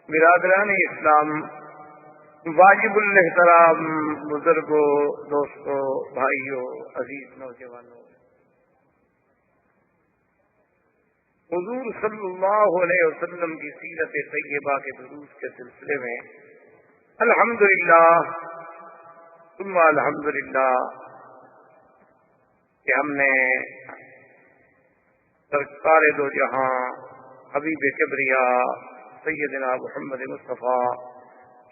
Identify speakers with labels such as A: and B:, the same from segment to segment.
A: برادران اسلام، واجب الاحترام بزرگوں، دوستوں، بھائیوں، عزیز نوجوانوں، حضور صلی اللہ علیہ وسلم کی سیرت طیبہ کے دروس کے سلسلے میں الحمدللہ ثم الحمدللہ کہ ہم نے سرکار دو جہاں حبیب کبریا سیدنا محمد مصطفیٰ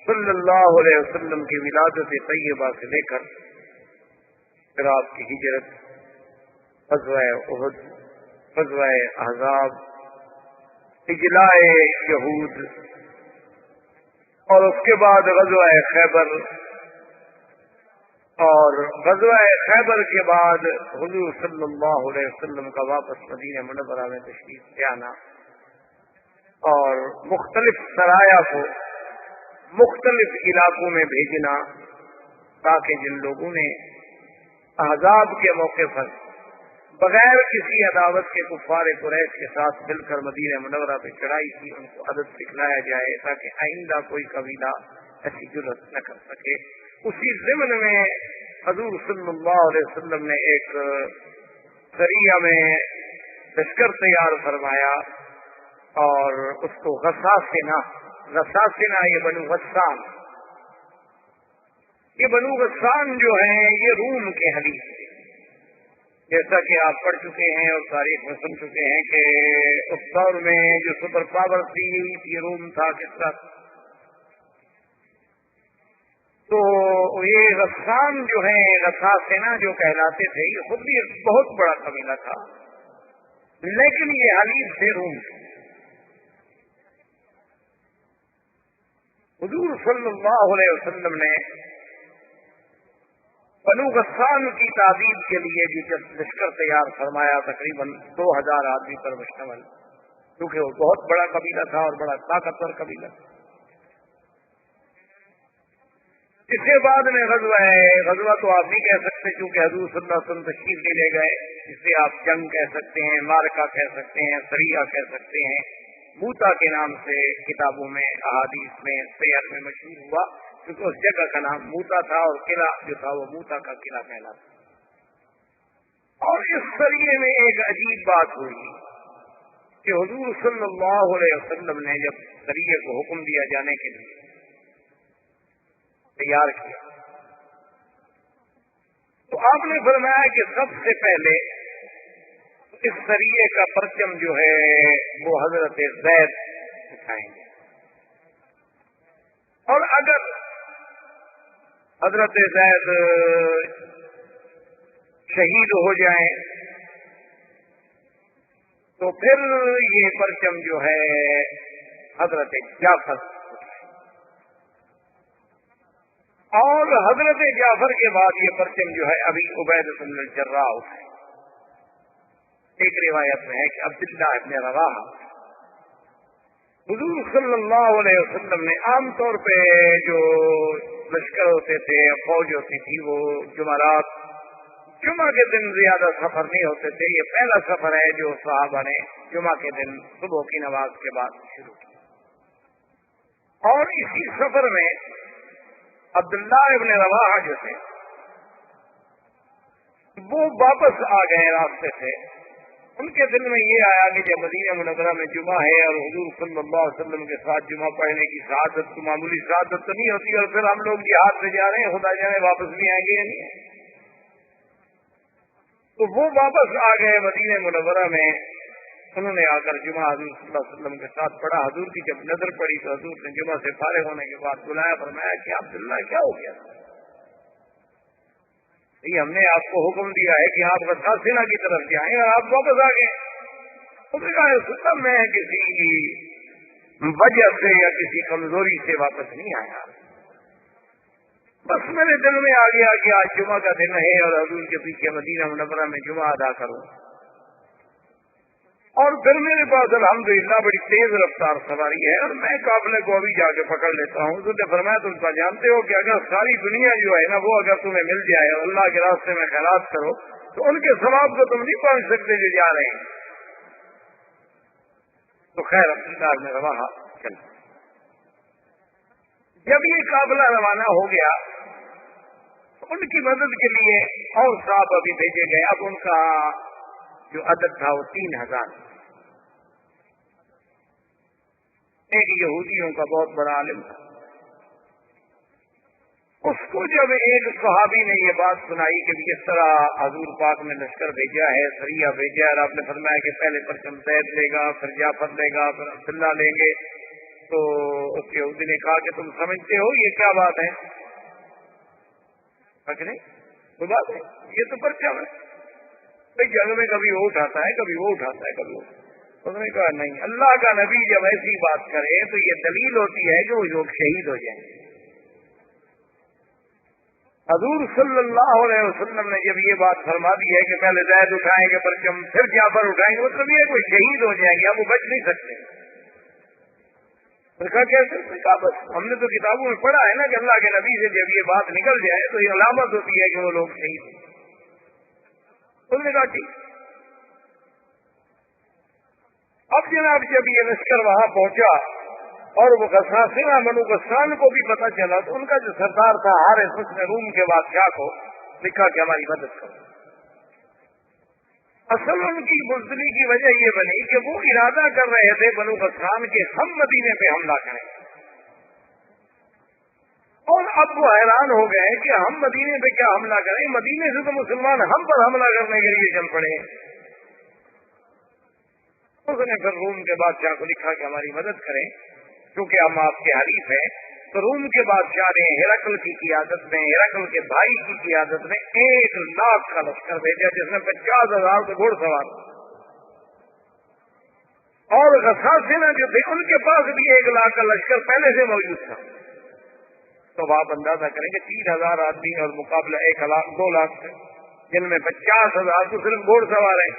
A: صلی اللہ علیہ وسلم کی ولادت طیبہ سے لے کر پھر آپ کی ہجرت، غزوہ احد، غزوہ احزاب، اجلاء یہود، اور اس کے بعد غزوہ خیبر، اور غزوہ خیبر کے بعد حضور صلی اللہ علیہ وسلم کا واپس مدینہ منورہ میں تشریف لے آنا، اور مختلف سرایا کو مختلف علاقوں میں بھیجنا، تاکہ جن لوگوں نے احزاب کے موقع پر بغیر کسی عداوت کے کفار قریش کے ساتھ مل کر مدینہ منورہ پہ چڑھائی کی، ان کو ادب سکھلایا جائے تاکہ آئندہ کوئی قبیلہ ایسی جرأت نہ کر سکے۔ اسی ضمن میں حضور صلی اللہ علیہ وسلم نے ایک سریہ میں لشکر تیار فرمایا، اور اس کو غساسنہ یہ بنو غسان، یہ بنو غسان جو ہیں یہ روم کے حلیف تھے، جیسا کہ آپ پڑھ چکے ہیں اور تاریخ میں سن چکے ہیں کہ اس دور میں جو سپر پاور تھی یہ روم تھا، کسرا۔ تو یہ غسان جو ہیں، غساسنہ جو کہلاتے تھے، یہ خود بھی ایک بہت بڑا قبیلہ تھا، لیکن یہ حلیف تھے روم کے۔ حضور صلی اللہ علیہ وسلم نے بنو غسان کی تعذیب کے لیے جو لشکر تیار فرمایا، تقریباً 2000 آدمی پر مشتمل، کیونکہ وہ بہت بڑا قبیلہ تھا اور بڑا طاقتور قبیلہ تھا۔ اس کے بعد میں غزوہ تو آپ نہیں کہہ سکتے کیونکہ حضور صلی اللہ علیہ وسلم تشریف لے گئے، اسے آپ جنگ کہہ سکتے ہیں، مارکہ کہہ سکتے ہیں، سریہ کہہ سکتے ہیں۔ موتا کے نام سے کتابوں میں، احادیث میں، سیر میں مشہور ہوا، کیونکہ اس جگہ کا نام موتا تھا اور قلعہ جو تھا وہ موتا کا قلعہ کہلاتا۔ اور اس سریے میں ایک عجیب بات ہوئی کہ حضور صلی اللہ علیہ وسلم نے جب سریے کو حکم دیا جانے کے لیے تیار کیا تو آپ نے فرمایا کہ سب سے پہلے اس سریے کا پرچم جو ہے وہ حضرت زید اٹھائیں گے، اور اگر حضرت زید شہید ہو جائیں تو پھر یہ پرچم جو ہے حضرت جعفر اٹھائیں، اور حضرت جعفر کے بعد یہ پرچم جو ہے ابھی عبیدہ بن الجراح اٹھائیں۔ ایک روایت میں ہے کہ عبداللہ ابن رواحہ، حضور صلی اللہ علیہ وسلم نے عام طور پہ جو لشکر ہوتے تھے، فوج ہوتی تھی، وہ جمعرات، جمعہ کے دن زیادہ سفر نہیں ہوتے تھے۔ یہ پہلا سفر ہے جو صحابہ نے جمعہ کے دن صبح کی نماز کے بعد شروع کیا، اور اسی سفر میں عبداللہ ابن رواحہ جو تھے وہ واپس آ گئے راستے سے۔ ان کے دل میں یہ آیا کہ جب مدینہ منورہ میں جمعہ ہے اور حضور صلی اللہ علیہ وسلم کے ساتھ جمعہ پڑھنے کی سعادت تو معمولی سعادت تو نہیں ہوتی، اور پھر ہم لوگ جہاد سے جا رہے ہیں، خدا جانے واپس بھی آئیں گے یا نہیں۔ تو وہ واپس آ گئے مدینہ منورہ میں، انہوں نے آ کر جمعہ حضور صلی اللہ علیہ وسلم کے ساتھ پڑھا۔ حضور کی جب نظر پڑی تو حضور نے جمعہ سے فارغ ہونے کے بعد بلایا، فرمایا کہ عبداللہ کیا ہو گیا؟ ہم نے آپ کو حکم دیا ہے کہ آپ غساسنہ کی طرف جائیں اور آپ واپس آ گئے۔ اس نے کہا میں کسی وجہ سے یا کسی کمزوری سے واپس نہیں آیا، بس میرے دل میں آ گیا کہ آج جمعہ کا دن ہے اور حضور کے پیچھے مدینہ منورہ میں جمعہ ادا کروں، اور پھر میرے پاس الحمدللہ بڑی تیز رفتار سواری ہے اور میں قافلے کو ابھی جا کے پکڑ لیتا ہوں۔ حضور نے فرمایا تم کا جانتے ہو کہ اگر ساری دنیا جو ہے نا وہ اگر تمہیں مل جائے اور اللہ کے راستے میں خیرات کرو تو ان کے ثواب کو تم نہیں پہنچ سکتے جو جا رہے ہیں۔ تو خیر عبداللہ بن رواحہ چل، جب یہ قافلہ روانہ ہو گیا تو ان کی مدد کے لیے اور صاحب ابھی بھیجے گئے. اب ان کا جو عدد تھا وہ 3000. ایک یہودیوں کا بہت بڑا عالم تھا. اس کو جب ایک صحابی نے یہ بات سنائی کہ اس طرح حضور پاک نے لشکر بھیجا ہے, سریہ بھیجا ہے, اور آپ نے فرمایا کہ پہلے پرچم زید لے گا, پھر جعفر لے گا, پھر عبداللہ لیں گے, تو اس یہودی نے کہا کہ تم سمجھتے ہو یہ کیا بات ہے؟ نہیں کوئی بات نہیں, یہ تو پرچم ہے. بھائی جنگ میں کبھی وہ اٹھاتا ہے, کبھی وہ اٹھاتا ہے, کبھی وہ. اس نے کہا نہیں, اللہ کا نبی جب ایسی بات کرے تو یہ دلیل ہوتی ہے کہ وہ لوگ شہید ہو جائیں. حضور صلی اللہ علیہ وسلم نے جب یہ بات فرما دی ہے کہ پہلے زید اٹھائیں گے پرچم, پھر جعفر اٹھائیں گے, مطلب یہ کوئی شہید ہو جائیں گے, اب وہ بچ نہیں سکتے. کیسے؟ کہا بس ہم نے تو کتابوں میں پڑھا ہے نا کہ اللہ کے نبی سے جب یہ بات نکل جائے تو یہ علامت ہوتی ہے کہ وہ لوگ شہید ہیں. انہوں نے کہا ٹھیک. اب جناب جب یہ لشکر وہاں پہنچا اور وہ غساسنہ بنو غسان کو بھی پتہ چلا تو ان کا جو سردار تھا حارث, اس نے روم کے بادشاہ کو لکھا کہ ہماری مدد کرو. اصل ان کی بزدلی کی وجہ یہ بنی کہ وہ ارادہ کر رہے تھے بنو غسان کے ہم مدینے پہ حملہ کریں, اور اب وہ حیران ہو گئے کہ ہم مدینے پہ کیا حملہ کریں, مدینے سے تو مسلمان ہم پر حملہ کرنے کے لیے چل پڑے. اس نے پھر روم کے بادشاہ کو لکھا کہ ہماری مدد کریں کیونکہ ہم آپ کے حریف ہیں. تو روم کے بادشاہ نے ہرقل کی قیادت میں, ہرقل کے بھائی کی قیادت میں 1,00,000 کا لشکر بھیجا جس میں 50,000 سے گھوڑ سوار, اور غساسنہ جو تھے ان کے پاس بھی 1,00,000 کا لشکر پہلے سے موجود تھا. تو آپ اندازہ کریں کہ 3,000 آدمی اور مقابلہ 1,00,000 2,00,000 سے, جن میں 50,000 تو صرف گھوڑ سوار ہیں,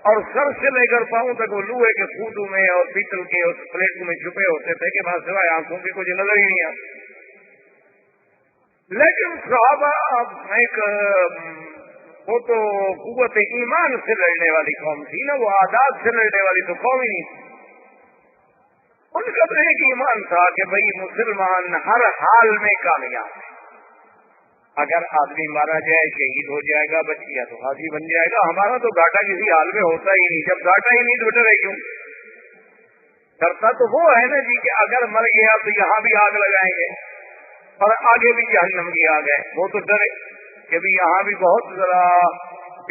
A: اور سر سے لے کر پاؤں تک وہ لوہے کے خودوں میں اور پیتل کے اس پلیٹوں میں چھپے ہوتے تھے کہ وہاں سوائے آنکھوں کی کچھ نظر ہی نہیں آتی. لیکن صحابہ ایک وہ تو قوت ایمان سے لڑنے والی قوم تھی نا, وہ عادات سے لڑنے والی تو قوم ہی نہیں تھی. ان کا تو ایک ایمان تھا کہ بھئی مسلمان ہر حال میں کامیاب ہے. اگر آدمی مارا جائے شہید ہو جائے گا, بچ گیا تو غازی بن جائے گا. ہمارا تو گھاٹا کسی حال میں ہوتا ہی نہیں. جب گھاٹا ہی نہیں تو ڈرے کیوں؟ ڈرتا تو وہ ہے نا جی کہ اگر مر گیا تو یہاں بھی آگ لگائیں گے اور آگے بھی جہنم کی آگ ہے. وہ تو ڈرے کہ بھی یہاں بھی بہت ذرا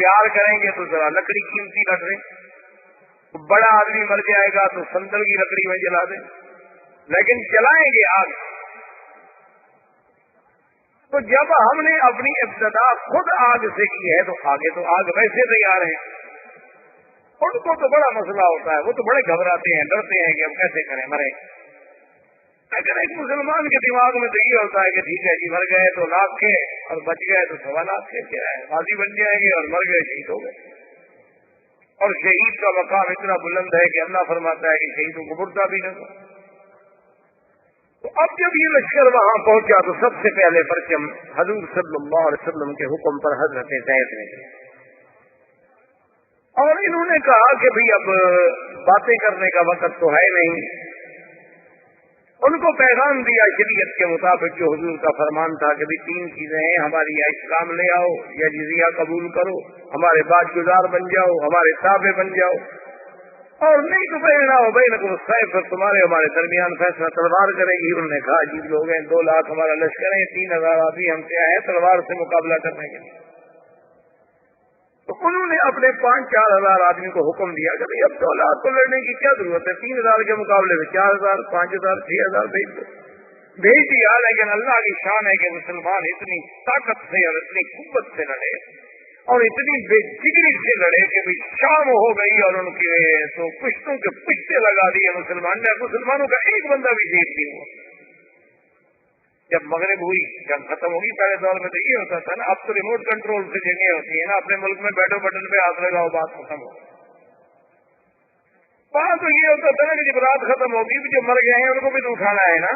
A: پیار کریں گے تو ذرا لکڑی قیمتی رکھ دیں, بڑا آدمی مر جائے گا تو سندل کی لکڑی میں جلا دیں, لیکن جلائیں گے آگ. تو جب ہم نے اپنی ابتدا خود آگ سے کی ہے تو آگے تو آگ ویسے تیار ہیں. ان کو تو بڑا مسئلہ ہوتا ہے, وہ تو بڑے گھبراتے ہیں, ڈرتے ہیں کہ اب کیسے کریں, مرے. لیکن ایک مسلمان کے دماغ میں تو یہ ہوتا ہے کہ ٹھیک ہے جی, مر گئے تو لاکھ کے اور بچ گئے تو 1,15,000 کے, کیا ہے, غازی بن جائیں گے, اور مر گئے شہید ہو گئے. اور شہید کا مقام اتنا بلند ہے کہ اللہ فرماتا ہے کہ شہیدوں کو مردہ بھی نہ. تو اب جب یہ لشکر وہاں پہنچا تو سب سے پہلے پرچم حضور صلی اللہ علیہ وسلم کے حکم پر حضرت زید نے, اور انہوں نے کہا کہ بھئی اب باتیں کرنے کا وقت تو ہے نہیں. ان کو پیغام دیا شریعت کے مطابق جو حضور کا فرمان تھا کہ بھئی 3 چیزیں ہیں, ہماری یا اسلام لے آؤ, یا جزیہ قبول کرو, ہمارے بعد گزار بن جاؤ, ہمارے تابع بن جاؤ, اور نہیں تو بینا ہو بینکم السیف, پھر تمہارے ہمارے درمیان فیصلہ تلوار کرے گی. انہوں نے کہا عجیب لوگ ہیں, 2,00,000 ہمارا لشکر ہے, 3,000 آدمی ہم سے آئے تلوار سے مقابلہ کرنے کے لیے. تو انہوں نے اپنے 5-4 ہزار آدمی کو حکم دیا کہ اب 2,00,000 کو لڑنے کی کیا ضرورت ہے, 3,000 کے مقابلے میں 4,000 5,000 6,000 بھیج دو. بھیج دیا, لیکن اللہ کی شان ہے کہ مسلمان اتنی طاقت سے اور اتنی قوت سے لڑے اور اتنی بے جگری سے لڑے کہ بھئی شام ہو گئی اور ان کے تو پشتوں کے پشتے لگا دیے مسلمان نے. مسلمانوں کا ایک بندہ بھی شہید نہیں ہوا. جب مغرب ہوئی, جب ختم ہوگی, پہلے دور میں تو یہ ہوتا تھا نا, اب تو ریموٹ کنٹرول سے جنگیں ہوتی ہیں نا, اپنے ملک میں بیٹھو بٹن پہ ہاتھ لگاؤ بات ختم ہو. وہاں تو یہ ہوتا تھا نا کہ جب رات ختم ہوگی جو مر گئے ہیں ان کو بھی تو اٹھانا ہے نا,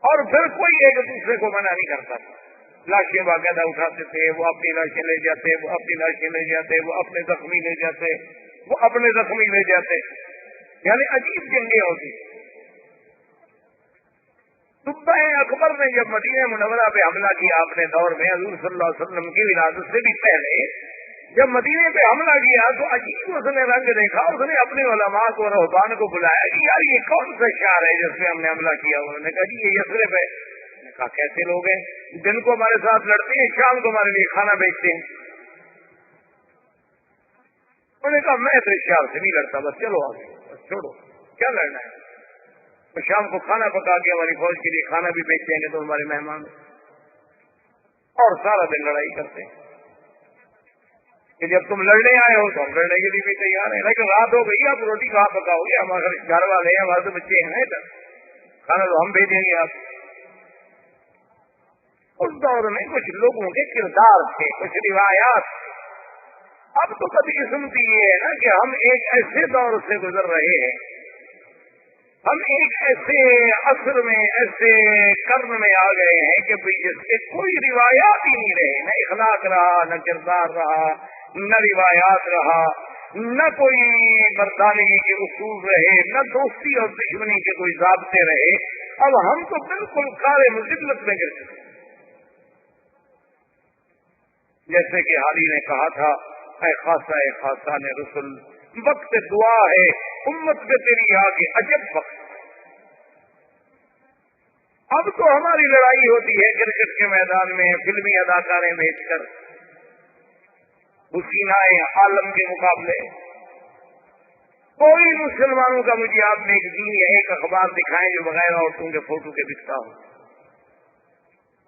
A: اور پھر کوئی ایک دوسرے کو منع نہیں کرتا تھا. لاشیں باقاعدہ اٹھاتے تھے, وہ اپنی لاشیں لے جاتے, وہ اپنی لاشیں لے جاتے, وہ اپنے زخمی لے جاتے, وہ اپنے زخمی لے جاتے, یعنی عجیب جنگیں ہوتی. نے جب مدینہ منورہ پہ حملہ کیا اپنے دور میں حضور صلی اللہ علیہ وسلم کی ولادت سے بھی پہلے جب مدینے پہ حملہ کیا تو عجیب اس نے رنگ دیکھا. اس نے اپنے علماء کو رہبان کو بلایا کہ یار یہ کون سا شہر ہے جس میں ہم نے حملہ کیا. انہوں نے کہا جی یہ یثرب ہے. نے کہا کیسے لوگ ہیں, دن کو ہمارے ساتھ لڑتے ہیں, شام کو ہمارے لیے کھانا بیچتے ہیں. انہوں نے کہا میں تو اس شہر سے نہیں لڑتا, بس چلو آگے, بس چھوڑو کیا لڑنا ہے. تو شام کو کھانا پکا کے ہماری فوج کے لیے کھانا بھی بیچ دیں گے تو ہمارے مہمان, اور سارا دن لڑائی کرتے ہیں کہ جب تم لڑنے آئے ہو تو ہم لڑنے کے لیے بھی تیار ہیں, لیکن رات ہو گئی آپ روٹی کہاں پکاؤ گے, ہمارے گھر والے ہیں, ہمارے تو بچے ہیں, کھانا تو ہم بھیجیں گے آپ. اس دور میں کچھ لوگوں کے کردار تھے, کچھ روایات. اب تو کبھی قسمت یہ ہے نا کہ ہم ایک ایسے دور سے گزر رہے ہیں, ہم ایک ایسے عصر میں, ایسے قرن میں آ گئے ہیں کہ جس کے کوئی روایات ہی نہیں رہے, نہ اخلاق رہا, نہ کردار رہا, نہ روایات رہا, نہ کوئی مردانگی کے اصول رہے, نہ دوستی اور دشمنی کے کوئی ضابطے رہے. اب ہم تو بالکل کارے مذلت میں گر چکے. جیسے کہ حالی نے کہا تھا, اے خاصا نے رسول, وقت دعا ہے امت پہ تیری آگے عجب وقت. اب تو ہماری لڑائی ہوتی ہے کرکٹ کے میدان میں فلمی اداکاریں بیچ کر, حسینائے عالم کے مقابلے. کوئی مسلمانوں کا مجھے آپ نے ایک دین یا ایک اخبار دکھائیں جو بغیر عورتوں کے فوٹو کے بکتا ہو,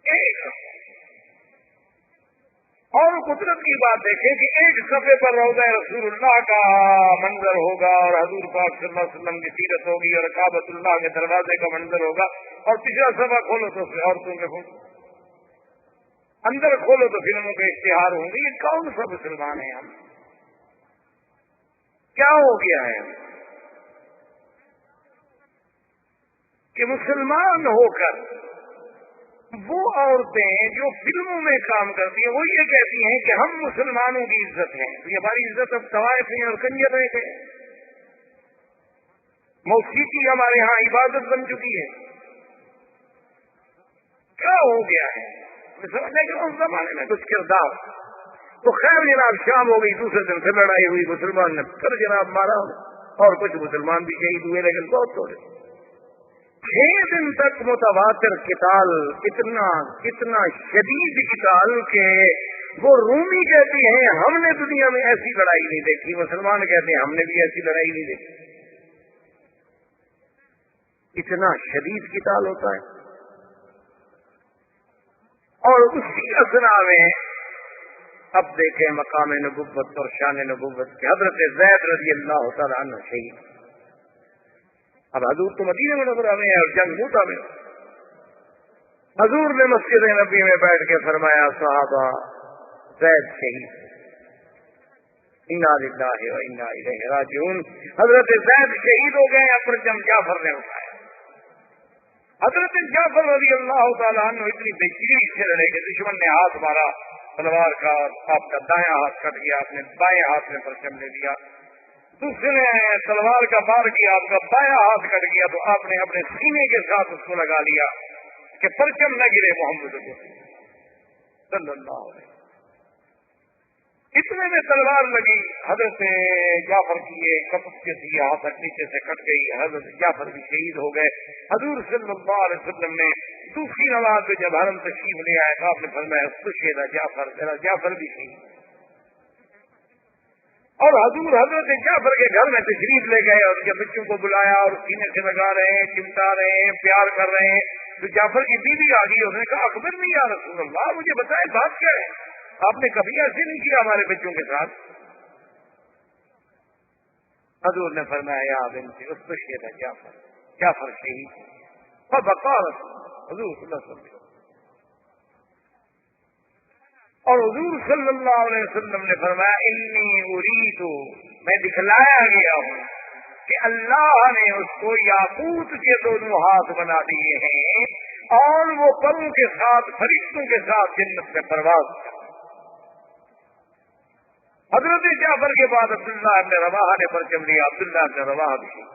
A: ایک. اور قدرت کی بات دیکھیں کہ ایک صفحے پر روضہ رسول اللہ کا منظر ہوگا اور حضور پاک صلی اللہ علیہ وسلم کی سیرت ہوگی اور کعبۃ اللہ کے دروازے کا منظر ہوگا, اور پچھلا صفحہ کھولو تو عورتوں کے فوٹو, اندر کھولو تو فلموں کے اشتہار ہوں گے. یہ کون سا مسلمان ہے؟ ہم کیا ہو گیا ہے کہ مسلمان ہو کر وہ عورتیں جو فلموں میں کام کرتی ہیں وہ یہ کہتی ہیں کہ ہم مسلمانوں کی عزت ہیں, تو یہ ہماری عزت اب طوائف ہیں اور کنجر رہے تھے. موسیقی ہمارے ہاں عبادت بن چکی ہے. کیا ہو گیا ہے؟ سمجھے کہ اس زمانے میں کچھ کردار تو خیر جناب شام ہو گئی, دوسرے دن سے لڑائی ہوئی, مسلمان نے پھر جناب مارا, اور کچھ مسلمان بھی شہید ہوئے لیکن بہت تھوڑے. 6 دن تک متواتر قتال, اتنا شدید قتال کہ وہ رومی کہتے ہیں ہم نے دنیا میں ایسی لڑائی نہیں دیکھی, مسلمان کہتے ہیں ہم نے بھی ایسی لڑائی نہیں دیکھی. اتنا شدید قتال ہوتا ہے. اور اسی اثنا میں اب دیکھیں مقام نبوت اور شان نبوت کے حضرت زید رضی اللہ تعالیٰ عنہ شہید. اب حضور تو مدینہ منورہ میں ہے اور جنگ موتا میں. حضور نے مسجد نبی میں بیٹھ کے فرمایا صحابہ زید شہید, انا للہ و انا الیہ راجعون. حضرت زید شہید ہو گئے, پرچم جعفر نے اٹھایا. حضرت جعفر رضی اللہ تعالیٰ عنہ اتنی بےچینی سے لڑے کہ دشمن نے ہاتھ مارا تلوار کا, آپ کا دایاں ہاتھ کٹ گیا, آپ نے بائیں ہاتھ میں پرچم لے لیا. دوسرے نے تلوار کا وار کیا, آپ کا بایاں ہاتھ کٹ گیا, تو آپ نے اپنے سینے کے ساتھ اس کو لگا لیا کہ پرچم نہ گرے محمد صلی اللہ علیہ وسلم. اتنے میں تلوار لگی حضرت جعفر کی, یہ کپت کے تھی, ہاتھ نیچے سے کٹ گئی, حضرت جعفر بھی شہید ہو گئے. حضور صلی اللہ علیہ وسلم نے دوسری نماز میں جب حرم تشریف لے آئے تو آپ نے فرمایا خوشید جعفر, میرا جعفر بھی شہید. اور حضور حضرت جعفر کے گھر میں تشریف لے گئے اور ان کے بچوں کو بلایا اور سینے سے لگا رہے ہیں, چمٹا رہے ہیں, پیار کر رہے ہیں. تو جعفر کی بیوی آ گئی, اس نے کہا اخبر نہیں یا رسول اللہ, مجھے بتائے بات کیا ہے, آپ نے کبھی ایسے نہیں کیا ہمارے بچوں کے ساتھ. حضور نے فرمایا یا بنت اس خوشید جعفر, جعفر شہید. فبقارت حضور صلی اللہ علیہ وسلم, اور حضور صلی اللہ علیہ وسلم نے فرمایا انی اريد, میں دکھلایا گیا ہوں کہ اللہ نے اس کو یاقوت کے 2 ہاتھ بنا دیے ہیں اور وہ پروں کے ساتھ فرشتوں کے ساتھ جنت میں پرواز کر. حضرت جعفر کے بعد عبداللہ ابن رواحہ نے پرچم لیا, عبداللہ ابن رواحہ بھی.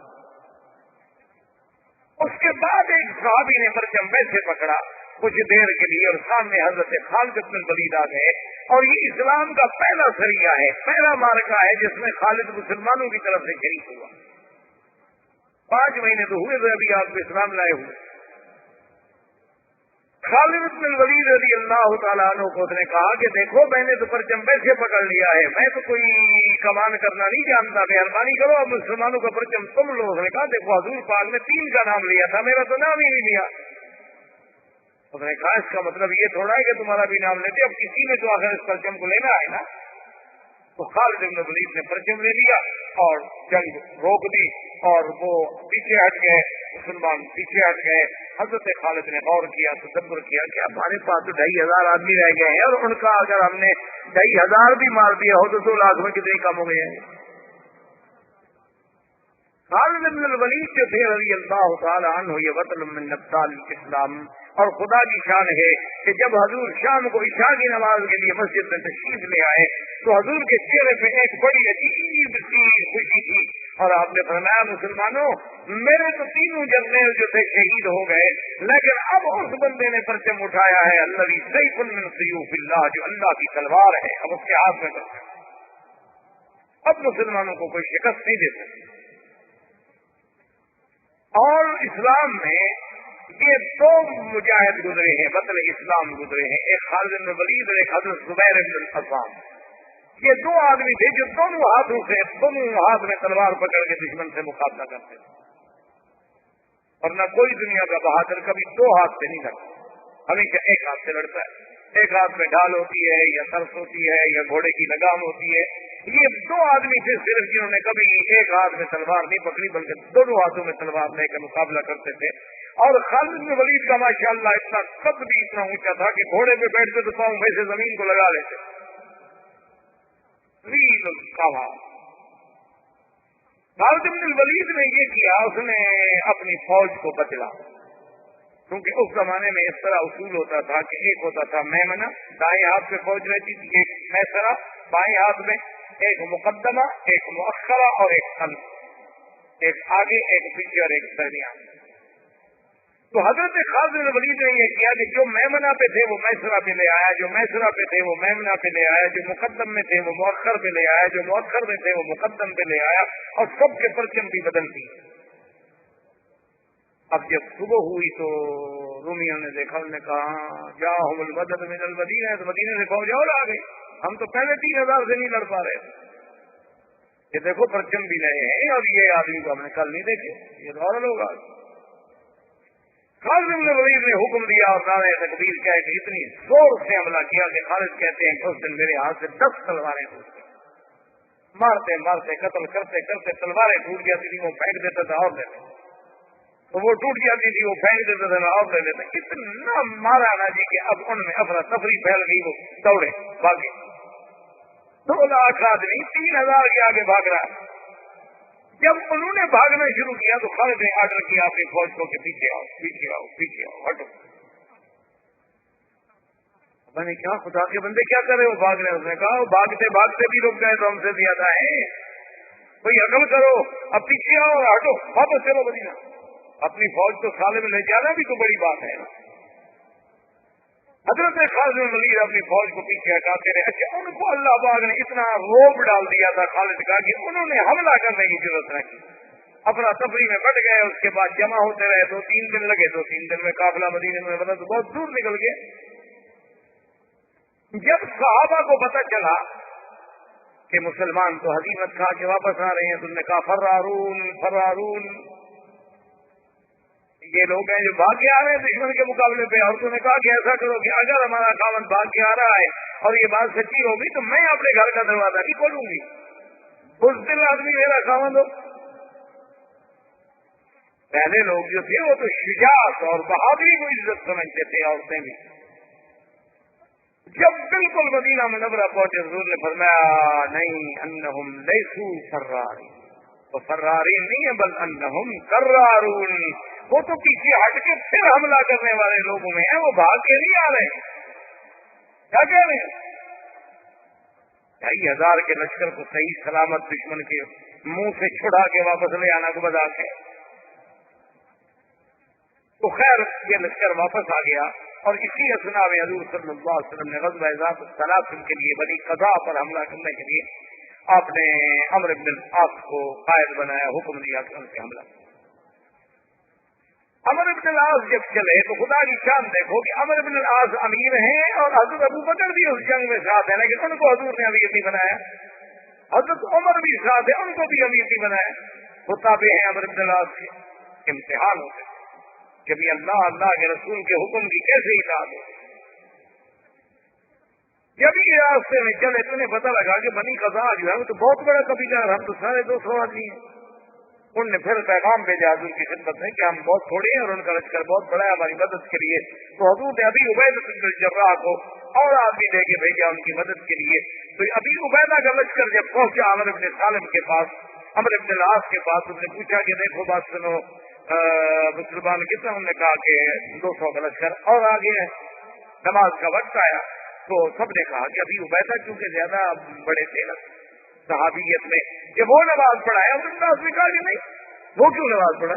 A: اس کے بعد ایک صحابی نے پرچم ویسے پکڑا کچھ دیر کے لیے، اور سامنے حضرت خالد بن الولید آ گئے، اور یہ اسلام کا پہلا سریہ ہے، پہلا معرکہ ہے جس میں خالد مسلمانوں کی طرف سے شریک ہوا۔ 5 مہینے تو ہوئے تھے ابھی آپ کو اسلام لائے ہوئے۔ خالد بن الولید رضی اللہ تعالیٰ عنہ کو اس نے کہا کہ دیکھو میں نے تو پرچم ویسے پکڑ لیا ہے، میں تو کوئی کمان کرنا نہیں جانتا، مہربانی کرو اب مسلمانوں کا پرچم تم لو۔ اس نے کہا دیکھو حضور پاک نے 3 کا نام لیا تھا، میرا تو نام ہی نہیں لیا۔ اس نے کہا اس کا مطلب یہ تھوڑا ہے کہ تمہارا بھی نام لیتے، اب کسی نے تو آخر اس پرچم کو لینا ہے نا۔ تو خالد بن الولید نے پرچم لے لیا اور جنگ روک دی، اور وہ پیچھے ہٹ گئے، مسلمان پیچھے ہٹ گئے۔ حضرت خالد نے غور کیا، تدبر کیا کہ ہمارے پاس تو 2500 آدمی رہ گئے ہیں، اور ان کا اگر ہم نے 2500 بھی مار دیا ہو تو 2 لاکھ میں کتنے کم ہو گئے ہیں۔ خالد بن الولید جو تھے رضی اللہ تعالی عنہ، یہ وطن من ابطال الاسلام، اور خدا کی شان ہے کہ جب حضور شام کو عشاء کی نماز کے لیے مسجد میں تشریف لے آئے تو حضور کے چہرے پہ ایک بڑی عجیب سی خوشی تھی، اور آپ نے فرمایا مسلمانوں میرے تو 3 جرنیل جو تھے شہید ہو گئے، لیکن اب اس بندے نے پرچم اٹھایا ہے الذی سیف من سیوف اللہ، جو اللہ کی تلوار ہے، اب اس کے ہاتھ میں پرچم، اب مسلمانوں کو کوئی شکست نہیں دے سکتی۔ اور اسلام میں یہ 2 مجاہد گزرے ہیں، بطل اسلام گزرے ہیں، ایک خالد بن الولید اور ایک حضرت زبیر بن العوام۔ یہ 2 آدمی تھے جو دونوں ہاتھ میں تلوار پکڑ کے دشمن سے مقابلہ کرتے تھے، اور نہ کوئی دنیا کا بہادر کبھی 2 ہاتھ سے نہیں لڑتا، ہمیشہ ایک ہاتھ سے لڑتا ہے۔ ایک ہاتھ میں ڈھال ہوتی ہے یا ترس ہوتی ہے یا گھوڑے کی لگام ہوتی ہے۔ یہ 2 آدمی تھے صرف جنہوں نے کبھی ایک ہاتھ میں تلوار نہیں پکڑی، بلکہ دونوں ہاتھوں میں تلوار لے کر مقابلہ کرتے تھے۔ اور خالد بن ولید کا ماشاءاللہ اتنا قد بھی اتنا اونچا تھا کہ گھوڑے پہ بیٹھتے تو پاؤں میں سے زمین کو لگا لیتے۔ خالد بن الولید نے یہ کیا، اس نے اپنی فوج کو بدلا، کیونکہ اس زمانے میں اس طرح اصول ہوتا تھا کہ ایک ہوتا تھا میمنہ، دائیں ہاتھ پہ فوج رہتی تھی، ایک میسرہ بائیں ہاتھ میں، ایک مقدمہ، ایک مؤخرہ اور ایک خلف، ایک آگے ایک پیچھے اور ایک درمیان۔ تو حضرت خالد بن الولید نے یہ کیا کہ جو میمنہ پہ تھے وہ میسرہ پہ لے آیا، جو میسرہ پہ تھے وہ میمنہ پہ لے آیا، جو مقدم میں تھے وہ مؤخر پہ لے آیا، جو مؤخر میں تھے وہ مقدم پہ لے آیا، اور سب کے پرچم بھی بدل دیے۔ اب جب صبح ہوئی تو رومیوں نے دیکھا، انہوں نے کہا جاءہم المدد من المدینہ، تو مدینے سے فوج اور آ گئی، ہم تو پہلے 3000 سے نہیں لڑ پا رہے تھے، یہ دیکھو پرچم بھی نئے ہیں، اور یہ آدمی کو ہم نے کل نہیں دیکھے، یہ تو اور لوگ آ گئے۔ خالد بن الولید نے حکم دیا اور نعرہ تکبیر کہہ کے اتنی زور سے حملہ کیا کہ خالد کہتے ہیں کہ اس دن میرے ہاتھ سے 10 تلواریں ٹوٹ گئی، مارتے مارتے قتل کرتے کرتے تلواریں ٹوٹ جاتی تھی، وہ پھینک دیتا تھا اور دیتے، تو وہ ٹوٹ جاتی تھی، وہ پھینک دیتا تھا اور دے دیتے، اتنا مارا نا جی کہ اب ان میں افراتفری پھیل گئی، وہ دوڑے بھاگے، 2 لاکھ آدمی 3000 کے آگے بھاگ رہا ہے۔ جب انہوں نے بھاگنا شروع کیا تو خالد نے آرڈر کیا اپنی فوج کو کہ پیچھے آؤ پیچھے آؤ پیچھے آؤ، ہٹو۔ میں نے کیا خدا کے بندے کیا کر رہے ہو بھاگ رہے ہیں؟ اس نے کہا بھاگتے بھاگتے بھی رک گئے تو ہم سے زیادہ ہیں، کوئی عمل کرو، اب پیچھے آؤ اور ہٹو، واپس چلو مدینہ۔ اپنی فوج کو سالے میں لے جانا بھی تو بڑی بات ہے۔ حضرت خالد بن الولید اپنی فوج کو پیچھے ہٹاتے رہے۔ اچھا ان کو اللہ پاک نے اتنا روب ڈال دیا تھا خالد کا کہ انہوں نے حملہ کرنے کی ضرورت نہ کی، افراتفری میں بٹ گئے، اس کے بعد جمع ہوتے رہے، 2-3 دن لگے، 2-3 دن میں قافلہ مدینے میں بنا تو بہت دور نکل گئے۔ جب صحابہ کو پتہ چلا کہ مسلمان تو ہزیمت کھا کے واپس آ رہے ہیں تو انہوں نے کہا فرارون فرارون، یہ لوگ ہیں جو بھاگ کے آ رہے ہیں دشمن کے مقابلے پہ، اور تم نے کہا کہ ایسا کرو کہ اگر ہمارا خاوند بھاگ کے آ رہا ہے اور یہ بات سچی ہوگی تو میں اپنے گھر کا دروازہ نہیں کھولوں گی، اس دن آدمی میرا خاوند ہو۔ پہلے لوگ جو تھے وہ تو شجاعت اور بہادری کو عزت سمجھتے تھے، عورتیں بھی۔ جب بالکل مدینہ منورہ پہنچے حضور نے فرمایا نہیں، انہم لیسوا فرارین، تو فرارین نہیں ہے بل انہم کرارون، وہ تو پیچھے ہٹ کے پھر حملہ کرنے والے لوگوں میں ہیں، وہ بھاگ کے نہیں آ رہے ہیں۔ کیا کہہ رہے ہیں؟ 2,500 کے لشکر کو صحیح سلامت دشمن کے منہ سے چھڑا کے واپس لے آنا کو بتا کے، تو خیر یہ لشکر واپس آ گیا اور اسی اسنا میں حضور صلی اللہ علیہ وسلم نے غزوہ ذات السلاسل کے لیے بنی قضا پر حملہ کرنے کے لیے آپ نے عمرو بن العاص کو قائد بنایا، حکم دیا کہ ان سے حملہ۔ عمرو بن العاص جب چلے تو خدا کی شان دیکھو کہ عمرو بن العاص امیر ہیں اور حضرت ابو بکر بھی اس جنگ میں ساتھ ہیں، لیکن ان کو حضور نے امیر نہیں بنایا۔ حضرت عمر بھی ساتھ ہے، ان کو بھی امیر نہیں بنایا۔ متابع ہیں عمرو بن العاص کے، امتحان ہوتے کہ بھی اللہ کے رسول کے حکم کی کیسے اطاعت ہو۔ جب یہ راستے میں چلے تو انہیں پتہ لگا کہ بنی قضا جو ہے وہ تو بہت بڑا قبیلہ ہے، ہم تو 250 آدمی ہیں۔ انہوں نے پھر پیغام بھیجا حضور کی خدمت میں کہ ہم بہت تھوڑے ہیں اور ان کا لشکر بہت بڑا ہے ہماری مدد کے لیے۔ تو حضور نے ابی عبیدہ بن الجراح کو اور آدمی دے کے بھیجا ان کی مدد کے لیے۔ تو ابی عبیدہ کا لشکر جب پہنچا عمرو بن سالم کے پاس، عمرو بن العاص کے پاس، اس نے پوچھا کہ دیکھو بات سنو، مسلمان کتنا؟ انہوں نے کہا کہ 200 کا لشکر اور آگے ہے۔ نماز کا وقت آیا تو سب نے کہا کہ ابھی عبیدہ چونکہ زیادہ بڑے تھے نا صحابیت میں کہ وہ نماز پڑھائے، اور اللہ نے کہا کہ نہیں، وہ کیوں نماز پڑھا؟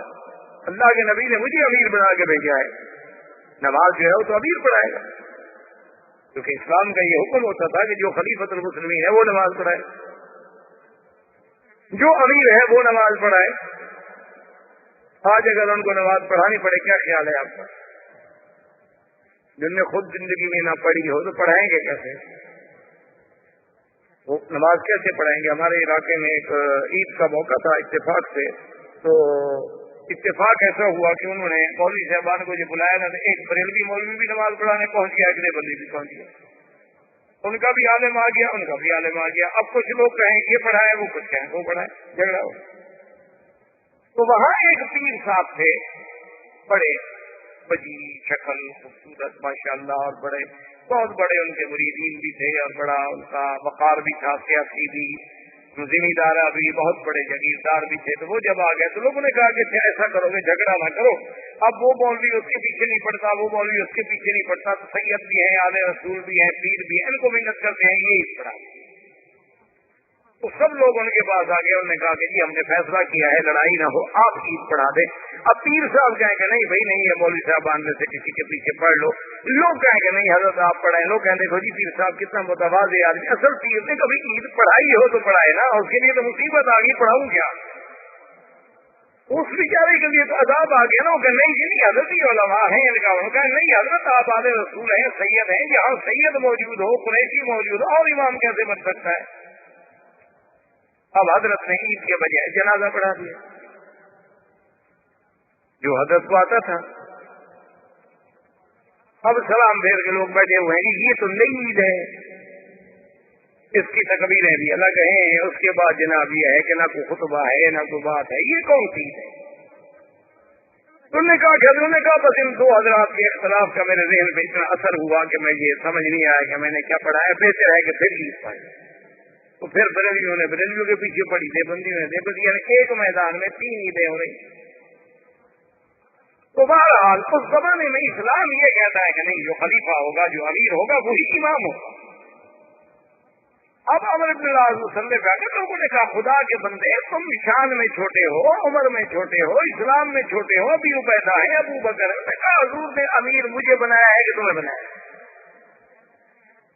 A: اللہ کے نبی نے مجھے امیر بنا کے بھیجا ہے، نماز جو ہے وہ تو امیر پڑھائے گا، کیونکہ اسلام کا یہ حکم ہوتا تھا کہ جو خلیفۃ المسلمین ہے وہ نماز پڑھائے، جو امیر ہے وہ نماز پڑھائے۔ آج اگر ان کو نماز پڑھانی پڑے، کیا خیال ہے آپ کا؟ جن نے خود زندگی میں نہ پڑھی ہو تو پڑھائیں گے کیسے؟ وہ نماز کیسے پڑھائیں گے؟ ہمارے علاقے میں ایک عید کا موقع تھا اتفاق سے، تو اتفاق ایسا ہوا کہ انہوں نے مولوی صاحبان کو جو بلایا نا، ایک بریلوی مولوی بھی نماز پڑھانے پہنچ گیا، اگلے بندی بھی پہنچ گیا، ان کا بھی عالم آ گیا، ان کا بھی عالم آ گیا۔ اب کچھ لوگ کہیں یہ پڑھائے، وہ کچھ کہیں وہ پڑھائے، جھگڑا ہو۔ تو وہاں ایک پیر صاحب تھے، بڑے بجی شکل، خوبصورت ماشاءاللہ، اور بڑے بہت بڑے ان کے مریدین بھی تھے، اور بڑا ان کا وقار بھی تھا، سیاسی بھی، ذمہ دارہ بھی، بہت بڑے جگیردار بھی تھے۔ تو وہ جب آ گئے تو لوگوں نے کہا کہ ایسا کرو گے، جھگڑا نہ کرو، اب وہ مولوی اس کے پیچھے نہیں پڑتا، وہ مولوی اس کے پیچھے نہیں پڑتا، تو سید بھی ہیں، آل رسول بھی ہیں، پیر بھی ہیں، ان کو محنت کرتے ہیں، یہ اس طرح۔ تو سب لوگ ان کے پاس آ گئے، انہوں نے کہا کہ جی ہم نے فیصلہ کیا ہے لڑائی نہ ہو، آپ عید پڑھا دیں۔ اب پیر صاحب کہیں کہ نہیں بھائی نہیں، یہ مولوی صاحبان میں سے کسی کے پیچھے پڑھ لو، لوگ کہیں کہ نہیں حضرت آپ پڑھائیں، لوگ کہیں دیکھو جی پیر صاحب کتنا متواضع آدمی، اصل پیر نے کبھی عید پڑھائی ہو تو پڑھائے نا، اس کے لیے تو مصیبت آ گئی، پڑھاؤں کیا؟ اس بیچارے کے لیے تو عذاب آ گیا نا، وہ کہ نہیں جی نہیں حضرت ہی علماء ہیں، ان کا کہ نہیں حضرت آپ آل رسول ہیں، سید ہیں، یہاں سید موجود ہو، قریشی موجود ہو، اور امام کیسے بن سکتا ہے؟ اب حضرت نے عید کے بجائے جنازہ پڑھا دیا، جو حضرت کو آتا تھا۔ اب سلام پھیر کے لوگ بیٹھے ہوئے ہیں، یہ تو نئی عید ہے، اس کی تکبیریں بھی الگ ہیں، اس کے بعد جناب یہ ہے کہ نہ کوئی خطبہ ہے نہ کوئی بات ہے، یہ کون سی عید ہے؟ انہوں نے کہا کہ انہوں نے کہا بس ان دو حضرات کے اختلاف کا میرے ذہن پہ اتنا اثر ہوا کہ میں یہ سمجھ نہیں آیا کہ میں نے کیا پڑھا ہے، بہتر ہے کہ پھر عید پڑھیں۔ تو پھر بریلویوں نے بریلویوں کے پیچھے پڑی، دیوبندیوں نے دیوبندی، یعنی ایک میدان میں 3 عیدیں ہو رہی۔ تو بہرحال اس زمانے میں اسلام یہ کہتا ہے کہ نہیں، جو خلیفہ ہوگا، جو امیر ہوگا، وہی امام ہوگا۔ اب عمرو بن العاص مسلح پہ آ کے لوگوں نے کہا خدا کے بندے، تم شان میں چھوٹے ہو، عمر میں چھوٹے ہو، اسلام میں چھوٹے ہو، ابھی عبیدہ ہے، ابو بکر ہے، انہوں نے کہا حضور نے امیر مجھے بنایا ہے کہ تمہیں بنایا؟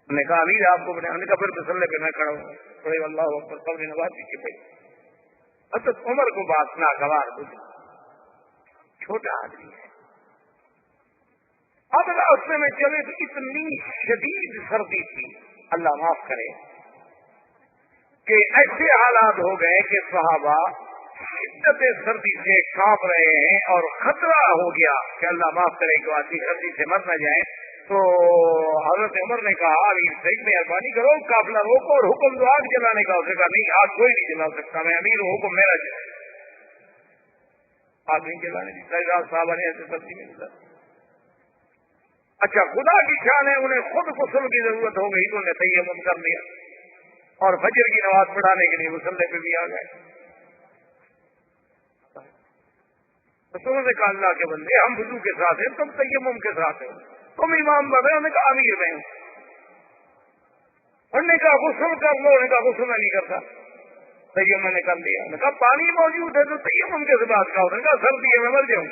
A: انہوں نے کہا امیر آپ کو بنایا۔ انہوں نے کہا پھر مسلح پہ میں کھڑا ہوں، بڑے اللہ اکبر، سب نے نماز پیچھے پڑی۔ حضرت عمر کو بات ناگوار ہوئی، چھوٹا آدمی ہے۔ اب راستے میں چلے تو اتنی شدید سردی تھی، اللہ معاف کرے، کہ ایسے حالات ہو گئے کہ صحابہ شدت سردی سے کانپ رہے ہیں، اور خطرہ ہو گیا کہ اللہ معاف کرے کہ آدمی سردی سے مر نہ جائے۔ تو حضرت عمر نے کہا امیر صحیح مہربانی کرو، قافلہ روکو اور حکم دو آگ جلانے کا۔ اس نے کہا نہیں، آگ کوئی نہیں جلا سکتا، میں امیر ہوں، حکم میرا جائے، آگ نہیں جلانے کی۔ صاحب نے ایسے سردی میں گزارا۔ اچھا خدا کی شان ہے، انہیں خود غسل کی ضرورت ہو گئی تو انہیں تیمم کر لیا، اور فجر کی نماز پڑھانے کے لیے مسلح پہ بھی آ گئے۔ رسول نے کہا اللہ کے بندے، ہم وضو کے ساتھ ہیں، تم تیمم کے ساتھ ہیں، تم امام بن رہے ہو۔ انہوں نے کہا امیر میں ہوں۔ انہوں نے کہا غسل کر لو، انہوں نے کہا غسل میں نہیں کرتا، تیمم میں نے کر لیا۔ انہوں نے کہا پانی موجود ہے تو تیمم کے بات کا، انہوں نے کہا سردی ہے میں مر جاؤں۔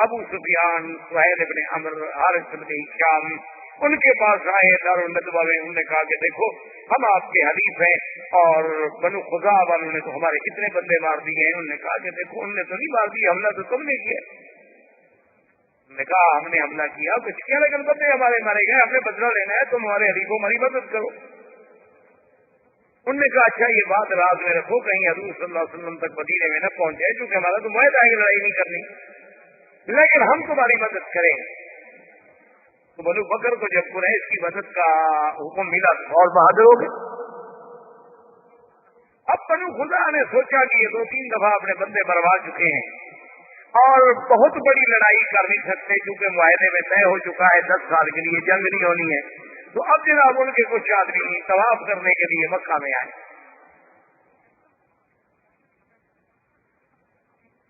A: ابو سفیان، سہیل ابن عمرو، حارث ابن ہشام ان کے پاس آئے دارالندوہ میں. انہوں نے کہا کہ دیکھو ہم آپ کے حلیف ہیں اور بنو خزاع والوں نے تو ہمارے کتنے بندے مار دیے ہیں. انہوں نے کہا کہ دیکھو انہوں نے تو نہیں مار دیے، حملہ تو تم نے کیا. انہوں نے کہا ہم نے حملہ کیا کچھ کیا لیکن بندے ہمارے مارے گئے، ہم نے بدلہ لینا ہے، تم ہمارے حلیفوں ہماری مدد کرو. انہوں نے کہا اچھا یہ بات راز میں رکھو، کہیں حضور صلی اللہ علیہ وسلم تک مدینے میں نہ پہنچ جائے، کیونکہ ہمارا تو معاہدہ ہے لڑائی نہیں کرنی، لیکن ہم تمہاری مدد کریں. تو بنو بکر کو جب قریش کی مدد کا حکم ملا تو اور بہادر ہو گئے. اب بنو خزاع نے سوچا کہ یہ 2-3 دفعہ اپنے بندے مروا چکے ہیں اور بہت بڑی لڑائی کر نہیں سکتے کیونکہ معاہدے میں طے ہو چکا ہے 10 سال کے لیے جنگ نہیں ہونی ہے. تو اب جناب ان کے کچھ آدمی طواف کرنے کے لیے مکہ میں آئے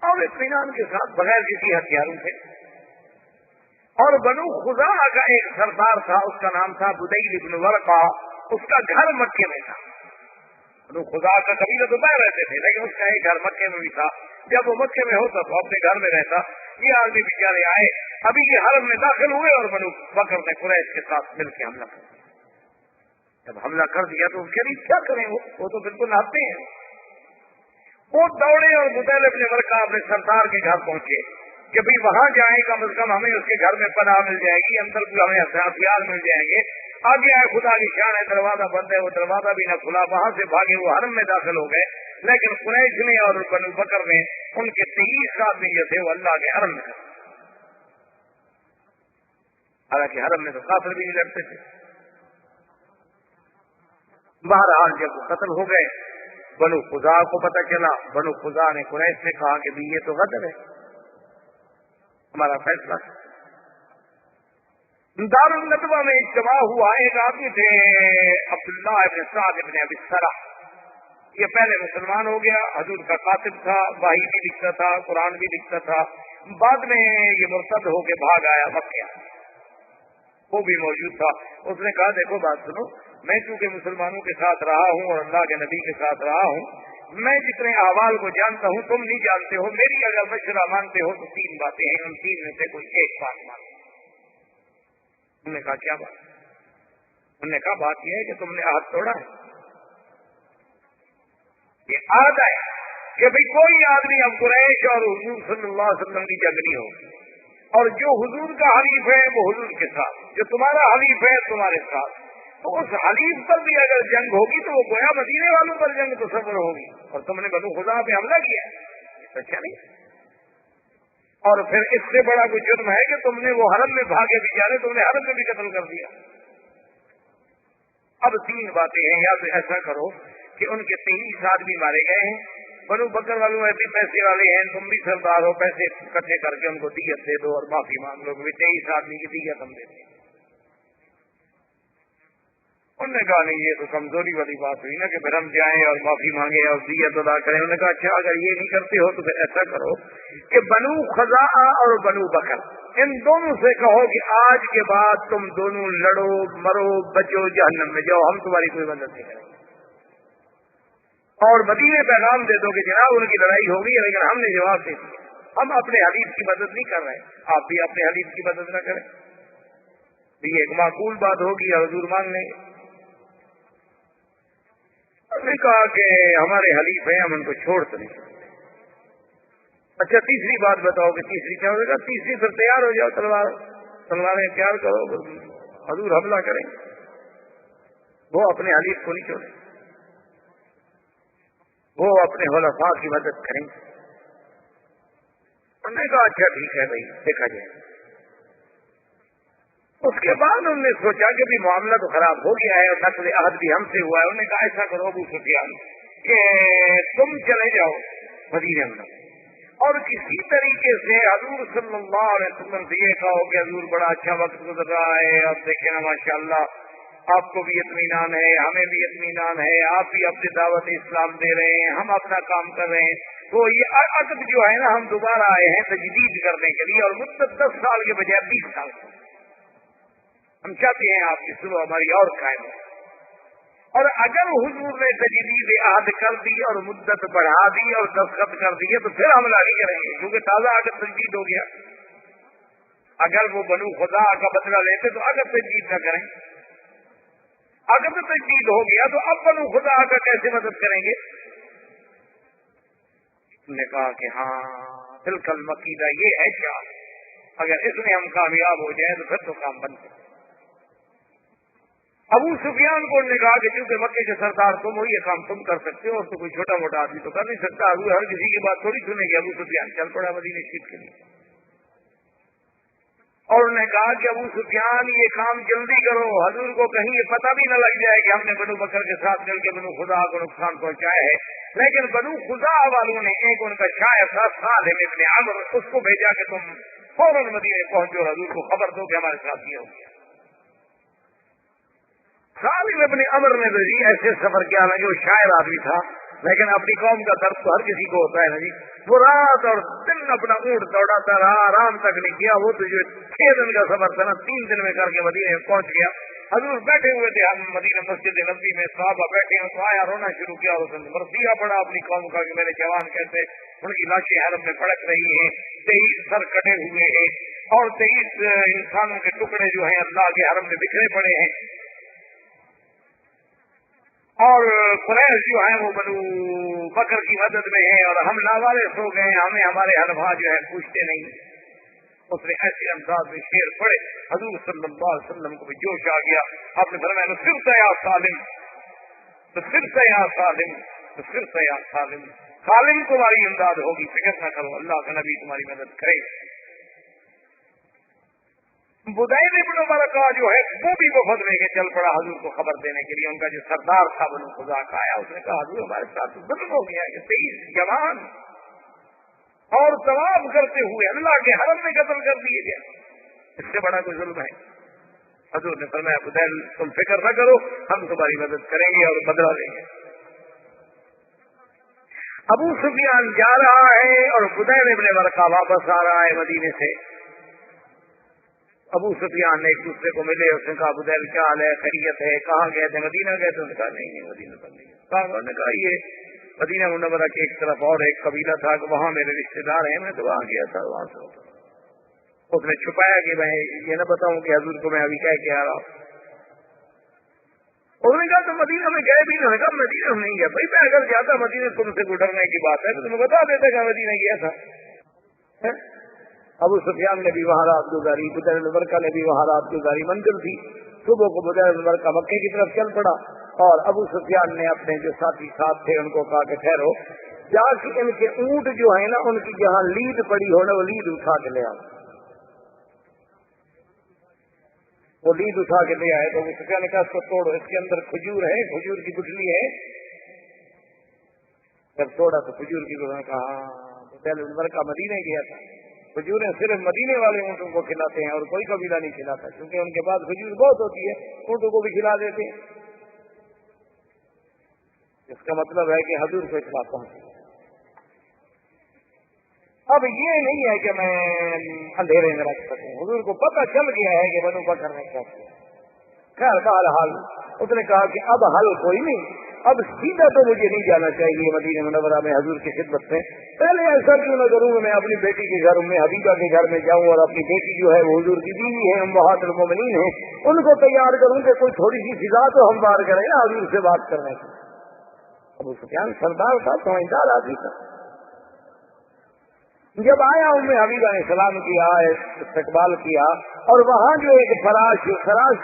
A: اور اطمینان کے ساتھ بغیر کسی ہتھیاروں سے. اور بنو خزاع کا ایک سردار تھا، اس کا نام تھا بدیل ابن ورقہ، اس کا گھر مکے میں تھا. بنو خزاع کا قبیلہ تو باہر رہتے تھے لیکن اس کا ایک گھر مکے میں بھی تھا. جب وہ مکے میں ہوتا تو اپنے گھر میں رہتا. یہ آدمی بیچارے آئے، ابھی یہ حرم میں داخل ہوئے اور بنو بکر نے قریش کے ساتھ مل کے حملہ کر دیا. جب حملہ کر دیا تو اس کے لیے کیا کریں، وہ تو بالکل نہتے ہیں. وہ دوڑے اور بدیل ابن ورقہ اپنے سردار کے گھر پہنچے کہ بھئی وہاں جائیں، کم از کم ہمیں اس کے گھر میں پناہ مل جائے گی، اندر بھی ہمیں ہتھیار مل جائیں گے. آگے آئے، خدا کی شان ہے، دروازہ بند ہے، وہ دروازہ بھی نہ کھلا، وہاں سے بھاگے، وہ حرم میں داخل ہو گئے. لیکن قریش نے اور بنو بکر نے ان کے 23 آدمی جو تھے وہ اللہ کے حرم میں کر، حالانکہ حرم میں تو کافر بھی نہیں لڑتے تھے. بہرحال جب وہ قتل ہو گئے، بنو خزاع کو پتہ چلا. بنو خزاع نے قریش سے کہا کہ یہ تو غدر ہے، ہمارا فیصلہ. دارالندوہ میں اجتماع ہوا. ایک آدمی تھے عبداللہ ابن سعد ابن ابی السرح، یہ پہلے مسلمان ہو گیا، حضور کا کاتب تھا، وحی بھی لکھتا تھا، قرآن بھی لکھتا تھا. بعد میں یہ مرتد ہو کے بھاگ آیا مکہ، وہ بھی موجود تھا. اس نے کہا دیکھو بات سنو، میں چونکہ مسلمانوں کے ساتھ رہا ہوں اور اللہ کے نبی کے ساتھ رہا ہوں، میں جتنے احوال کو جانتا ہوں تم نہیں جانتے ہو. میری اگر مشورہ مانتے ہو تو 3 باتیں ہیں، ان 3 میں سے کوئی ایک بات مانو. انہوں نے کہا کیا بات؟ انہوں نے کہا بات یہ ہے کہ تم نے عہد توڑا ہے. یہ عہد ہے کہ بھئی کوئی آدمی اب قریش اور حضور صلی اللہ علیہ وسلم کی جنگ نہیں ہوگی، اور جو حضور کا حلیف ہے وہ حضور کے ساتھ، جو تمہارا حلیف ہے تمہارے ساتھ. تو اس حلیف پر بھی اگر جنگ ہوگی تو وہ گویا مدینے والوں پر جنگ تصور ہوگی، اور تم نے بنو خزاع پہ حملہ کیا ہے، اچھا نہیں. اور پھر اس سے بڑا کوئی جرم ہے کہ تم نے وہ حرم میں بھاگے بیچارے، تم نے حرم میں بھی قتل کر دیا. اب 3 باتیں ہیں، یا تو ایسا کرو کہ ان کے 23 آدمی مارے گئے ہیں، بنو بکر والوں ایسے پیسے والے ہیں، تم بھی سردار ہو، پیسے اکٹھے کر کے ان کو دیت دے دو اور معافی مانگ لو کہ 23 آدمی کی دیت ہم دیتے ہیں. انہوں نے کہا نہیں یہ تو کمزوری والی بات ہوئی نا کہ پھر ہم جائیں اور معافی مانگیں اور دیت ادا کریں. انہوں نے کہا اچھا اگر یہ نہیں کرتے ہو تو پھر ایسا کرو کہ بنو خزاع اور بنو بکر ان دونوں سے کہو کہ آج کے بعد تم دونوں لڑو مرو بچو جہنم میں جاؤ، ہم تمہاری کوئی مدد نہیں کریں گے. اور مدینے پیغام دے دو کہ جناب ان کی لڑائی ہوگی لیکن ہم نے جواب دے دیا، ہم اپنے حلیف کی مدد نہیں کر رہے، آپ بھی اپنے حلیف کی مدد نہ کریں. یہ ایک معقول بات ہوگی اور حضور مان لیں گے. انہوں نے کہا کہ ہمارے حلیف ہیں، ہم ان کو چھوڑ تو نہیں سکتے. اچھا تیسری بات بتاؤ کہ تیسری کیا ہوگا؟ تیسری پھر تیار ہو جاؤ، تلواریں تیار کرو، حضور حملہ کریں. وہ اپنے حلیف کو نہیں چھوڑیں، وہ اپنے خلفاء کی مدد کریں. انہوں نے کہا اچھا ٹھیک ہے بھائی دیکھا جائے. اس کے بعد انہوں نے سوچا کہ بھی معاملہ تو خراب ہو گیا ہے اور نقل عہد بھی ہم سے ہوا ہے. انہوں نے کہا ایسا کرو ابو سفیان کہ تم چلے جاؤ مدینے میں اور کسی طریقے سے حضور صلی اللہ علیہ وسلم سے یہ کہو کہ حضور بڑا اچھا وقت گزر رہا ہے، اب دیکھیں نا ماشاءاللہ آپ کو بھی اطمینان ہے، ہمیں بھی اطمینان ہے، آپ بھی اپنی دعوت اسلام دے رہے ہیں، ہم اپنا کام کر رہے ہیں. تو یہ عقد جو ہے نا ہم دوبارہ آئے ہیں تجدید کرنے کے لیے، اور مدت 10 سال کے بجائے 20 سال ہم چاہتے ہیں آپ کی سلو ہماری اور قائم ہو. اور اگر حضور نے تجدید عہد کر دی اور مدت بڑھا دی اور دستخط کر دیے تو پھر حملہ نہیں کریں گے کیونکہ تازہ عہد تجدید ہو گیا. اگر وہ بنو خدا کا بدلہ لیتے تو اگر تجدید نہ کریں، اگر تو تجدید ہو گیا تو اب بنو خدا کا کیسے مدد کریں گے؟ نے کہا کہ ہاں بالکل مقیدہ یہ ہے کیا، اگر اس میں ہم کامیاب ہو جائیں تو پھر تو کام بن سکے۔ ابو سفیان کو نے کہا کہ چونکہ مکے کے سردار تم ہو، یہ کام تم کر سکتے ہو، اور تو کوئی چھوٹا موٹا آدمی تو کر نہیں سکتا۔ حضور ہر کسی کی بات تھوڑی سنے گی۔ ابو سفیان چل پڑا مدینے شریف کے لیے، اور انہوں نے کہا کہ ابو سفیان یہ کام جلدی کرو، حضور کو کہیں یہ پتہ بھی نہ لگ جائے کہ ہم نے بنو بکر کے ساتھ مل کے بنو خدا کو نقصان پہنچایا ہے۔ لیکن بنو خدا والوں نے ایک ان کا شاعر تھا سالم ابن عمرو، اس کو بھیجا کہ تم فوراً مدینے پہنچو، حضور کو خبر دو کہ ہمارے ساتھ یہ ہو گیا۔ سالم ابن عمرو نے تو جی ایسے سفر کیا نا، جو شاعر آدمی تھا، لیکن اپنی قوم کا درد تو ہر کسی کو ہوتا ہے نا جی۔ وہ رات اور دن اپنا اونٹ دوڑاتا رہا، آرام تک نہیں کیا۔ وہ تو جو 6 دن کا سفر تھا نا، 3 دن میں کر کے مدینے میں پہنچ گیا۔ حضور بیٹھے ہوئے تھے ہم مدینہ مسجد نبوی میں، صحابہ بیٹھے ہیں، تو آیا رونا شروع کیا، اس نے مرثیہ پڑا اپنی قوم کا کہ میرے جوان کیسے ان کی لاشیں حرم میں پڑک رہی ہیں، 23 سر کٹے ہوئے ہیں اور 23 انسانوں کے ٹکڑے جو ہیں اللہ کے حرم میں بکھرے پڑے ہیں، اور قریش جو ہیں وہ بنو بکر کی مدد میں ہیں، اور ہم لاوارث ہو گئے، ہمیں ہمارے حلفاء جو ہے پوچھتے نہیں۔ اس نے ایسے انداز میں شعر پڑے، حضور صلی اللہ علیہ وسلم کو بھی جوش آ گیا۔ آپ نے فرمایا صرف یا سالم، تو صرف یا سالم، تو صرف یا سالم، سالم تمہاری امداد ہوگی، فکر نہ کرو، اللہ کا نبی تمہاری مدد کرے گا۔ بدیل ابن برقہ جو ہے وہ بھی وفد لے کے چل پڑا حضور کو خبر دینے کے لیے۔ ان کا جو سردار تھا بنو خدا کا آیا، اس نے کہا حضور ہمارے ساتھ ظلم ہو گیا کہ 23 جوان اور طواف کرتے ہوئے اللہ کے حرم میں قتل کر دیے گئے، اس سے بڑا کوئی ظلم ہے؟ حضور نے فرمایا بدیل تم فکر نہ کرو، ہم تمہاری مدد کریں گے اور بدلہ لیں گے۔ ابو سفیان جا رہا ہے اور بدیل ابن برقہ واپس آ رہا ہے مدینے سے۔ ابو سفیان نے ایک دوسرے کو ملے، اس نے کہا بدیل کیا حال ہے، خیریت ہے، کہاں گئے تھے؟ مدینہ گئے تھے؟ اس نے کہا نہیں مدینہ تو نہیں۔ انہوں نے کہا یہ مدینہ منورہ کی ایک طرف اور ایک قبیلہ تھا کہ وہاں میرے رشتے دار ہیں، میں تو وہاں گیا تھا، وہاں سے ہوتا۔ اس نے چھپایا کہ میں یہ نہ بتاؤں کہ حضور کو میں ابھی کہہ کے آ رہا ہوں۔ انہوں نے کہا تو مدینہ میں گئے بھی نہیں؟ کہا مدینہ میں نہیں گیا بھائی، میں اگر جاتا مدینہ تم سے گزرنے کی بات ہے تو تمہیں بتا دیتا کہ مدینہ گیا تھا۔ ابو سفیان نے بھی وہاں رات گزاری، بدیل بن برقہ نے بھی وہاں رات گزاری۔ منزل تھی صبح کو بدیل بن برقہ مکے کی طرف چل پڑا، اور ابو سفیان نے اپنے جو ساتھی ساتھ تھے ان کو کہا کہ ٹھہرو، جا کے ان کے اونٹ جو ہے نا ان کی جہاں لید پڑی ہو نا وہ لید اٹھا کے لے آؤ۔ وہ لید اٹھا کے لے آئے تو ابو سفیان نے کہا اس کو توڑو، اس کے اندر کھجور ہے، کھجور کی گٹھلی ہے۔ جب توڑا تو کھجور کی گٹھلی، کہا بدیل بن برقہ مدینے گیا تھا، کھجوریں صرف مدینے والے اونٹوں کو کھلاتے ہیں اور کوئی قبیلہ نہیں کھلاتا، کیونکہ ان کے پاس کھجور بہت ہوتی ہے، اونٹوں کو بھی کھلا دیتے ہیں۔ اس کا مطلب ہے کہ حضور کو اطلاع پہنچ۔ اب یہ نہیں ہے کہ میں اندھیرے میں رکھ سکوں، حضور کو پتہ چل گیا ہے کہ بنو بکر نے کیا کیا۔ خیر بہرحال اس نے کہا کہ اب حل کوئی نہیں، اب سیدھا تو مجھے نہیں جانا چاہیے مدینہ منورہ میں حضور کی خدمت میں، پہلے ایسا کیوں نہ کروں میں اپنی بیٹی کے گھر میں حبیبہ کے گھر میں جاؤں، اور اپنی بیٹی جو ہے وہ حضور کی بیوی ہے، امہات المومنین ہیں، ان کو تیار کروں کہ کوئی تھوڑی سی فضا تو ہم بار کریں نا حضور سے بات کرنے کی۔ ابو سفیان سردار تھا، سمجھدار آدمی تھا۔ جب آیا ام حبیبہ نے سلام کیا، استقبال کیا، اور وہاں جو ایک فراش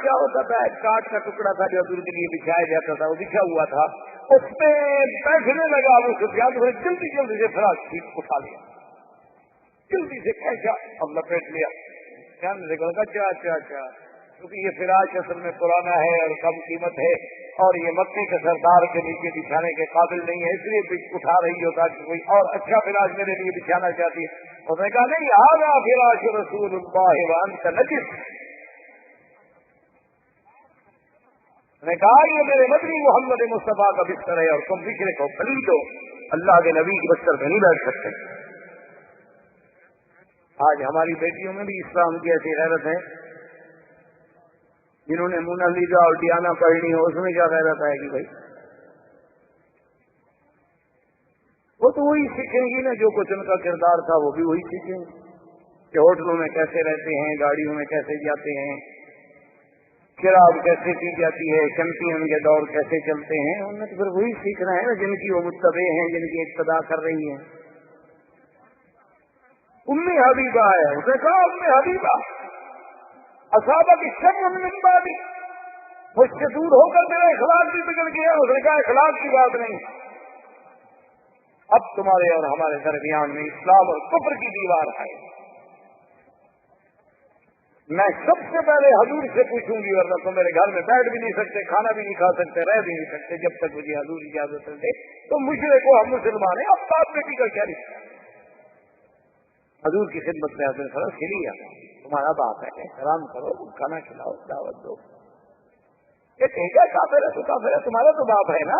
A: کیا ہوتا تھا، ایک کاٹ کا ٹکڑا تھا جو حضور کے لیے بچھایا جاتا تھا، وہ بچھا ہوا تھا، اس پہ بیٹھنے لگا ابو سفیان، تو جلدی جلدی سے فراش اٹھا لیا، جلدی سے کھینچا اور لپیٹ لیا۔ اچھا کیونکہ یہ فراش اصل میں پرانا ہے اور کم قیمت ہے، اور یہ مکے کے سردار کے نیچے بچھانے کے قابل نہیں ہے، اس لیے اٹھا رہی ہو تاکہ کوئی اور اچھا فراش میرے لیے بچھانا چاہتی ہے۔ اس نے کہا نہیں، ھذا فراش رسول اللہ وانت نجس۔ اس نے کہا یہ میرے مدنی محمد مصطفیٰ کا بستر ہے اور تم بکھرے کو پلید ہو، اللہ کے نبی کے بستر پہ نہیں بیٹھ سکتے۔ آج ہماری بیٹیوں میں بھی اسلام کی ایسی غیرت ہے، جنہوں نے مونا لیزا اور ڈیانا پڑھنی ہو، اس میں کیا غیرت آئے گی بھائی؟ وہ تو وہی سیکھیں گی نا جو کچھ ان کا کردار تھا، وہ بھی وہی سیکھیں گے۔ کہ ہوٹلوں میں کیسے رہتے ہیں، گاڑیوں میں کیسے جاتے ہیں، شراب کیسے پی جاتی ہے، چیمپئن کے دور کیسے چلتے ہیں، انہوں نے تو پھر وہی سیکھنا ہے جن کی وہ متبع ہیں، جن کی اقتدا کر رہی ہیں۔ ام حبیبہ ہے، اس نے کہا ام حبیبہ اصحابہ کی شر من بعدی، مجھ سے دور ہو کر میرا اخلاق بھی بگڑ گیا۔ اس نے کہا اخلاق کی بات نہیں، اب تمہارے اور ہمارے درمیان میں اسلام اور کفر کی دیوار ہے۔ میں سب سے پہلے حضور سے پوچھوں گی، ورنہ تو میرے گھر میں بیٹھ بھی نہیں سکتے، کھانا بھی نہیں کھا سکتے، رہ بھی نہیں سکتے جب تک مجھے حضور اجازت دے۔ تو مشرک ہو، ہم مسلمان ہیں، اب باپ بیٹی کا کیا رشتہ؟ حضور کی خدمت میں حضرت فرض کے لیے تمہارا باپ ہے، احترام کرو، کھانا کھلاؤ، دعوت دو۔ یہ ٹھیک ہے، کافر ہے تو کافر ہے، تمہارا تو باپ ہے نا۔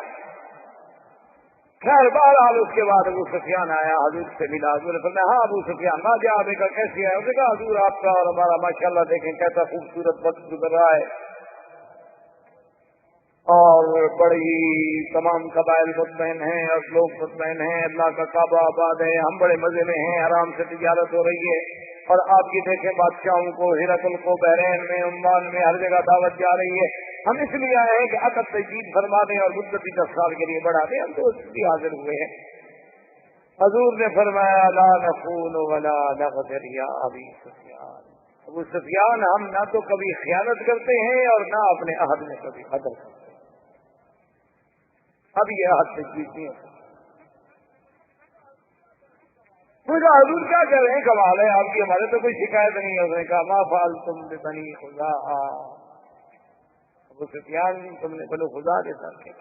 A: خیر بہرحال اس کے بعد ابو سفیان آیا، حضور سے ملا، حضور نے فرمایا ہاں ابو سفیان ما جاء بک، کیسی ہے؟ اس نے کہا حضور آپ کا اور ہمارا ماشاءاللہ دیکھیں کیسا خوبصورت وقت گزر رہا ہے، اور بڑی تمام قبائل مطمئن ہیں اور لوگ مطمئن ہیں، اللہ کا کعبہ آباد ہے، ہم بڑے مزے میں ہیں، آرام سے تجارت ہو رہی ہے، اور آپ کی دیکھیں بادشاہوں کو، ہرقل کو بحرین میں، عمان میں، ہر جگہ دعوت جا رہی ہے۔ ہم اس لیے آئے ہیں کہ عقد تجدید فرما دیں اور مدت 10 سال کے لیے بڑھا دیں، ہم تو اس لیے حاضر ہوئے ہیں۔ حضور نے فرمایا لا نخون ولا نغدر یا ابی سفیان، ابو سفیان ہم نہ تو کبھی خیانت کرتے ہیں اور نہ اپنے عہد میں کبھی غدر کرتے ہیں، اب یہ عہد تجدید نہیں ہے۔ حضور کیا کہہ رہے ہیں، کمال ہے آپ کی، ہمارے تو کوئی شکایت نہیں ہے۔ اس نے کہا ما فعلتم ببنی خزاعہ، ابو سفیان تم نے بنو خزاعہ کے ساتھ کیا،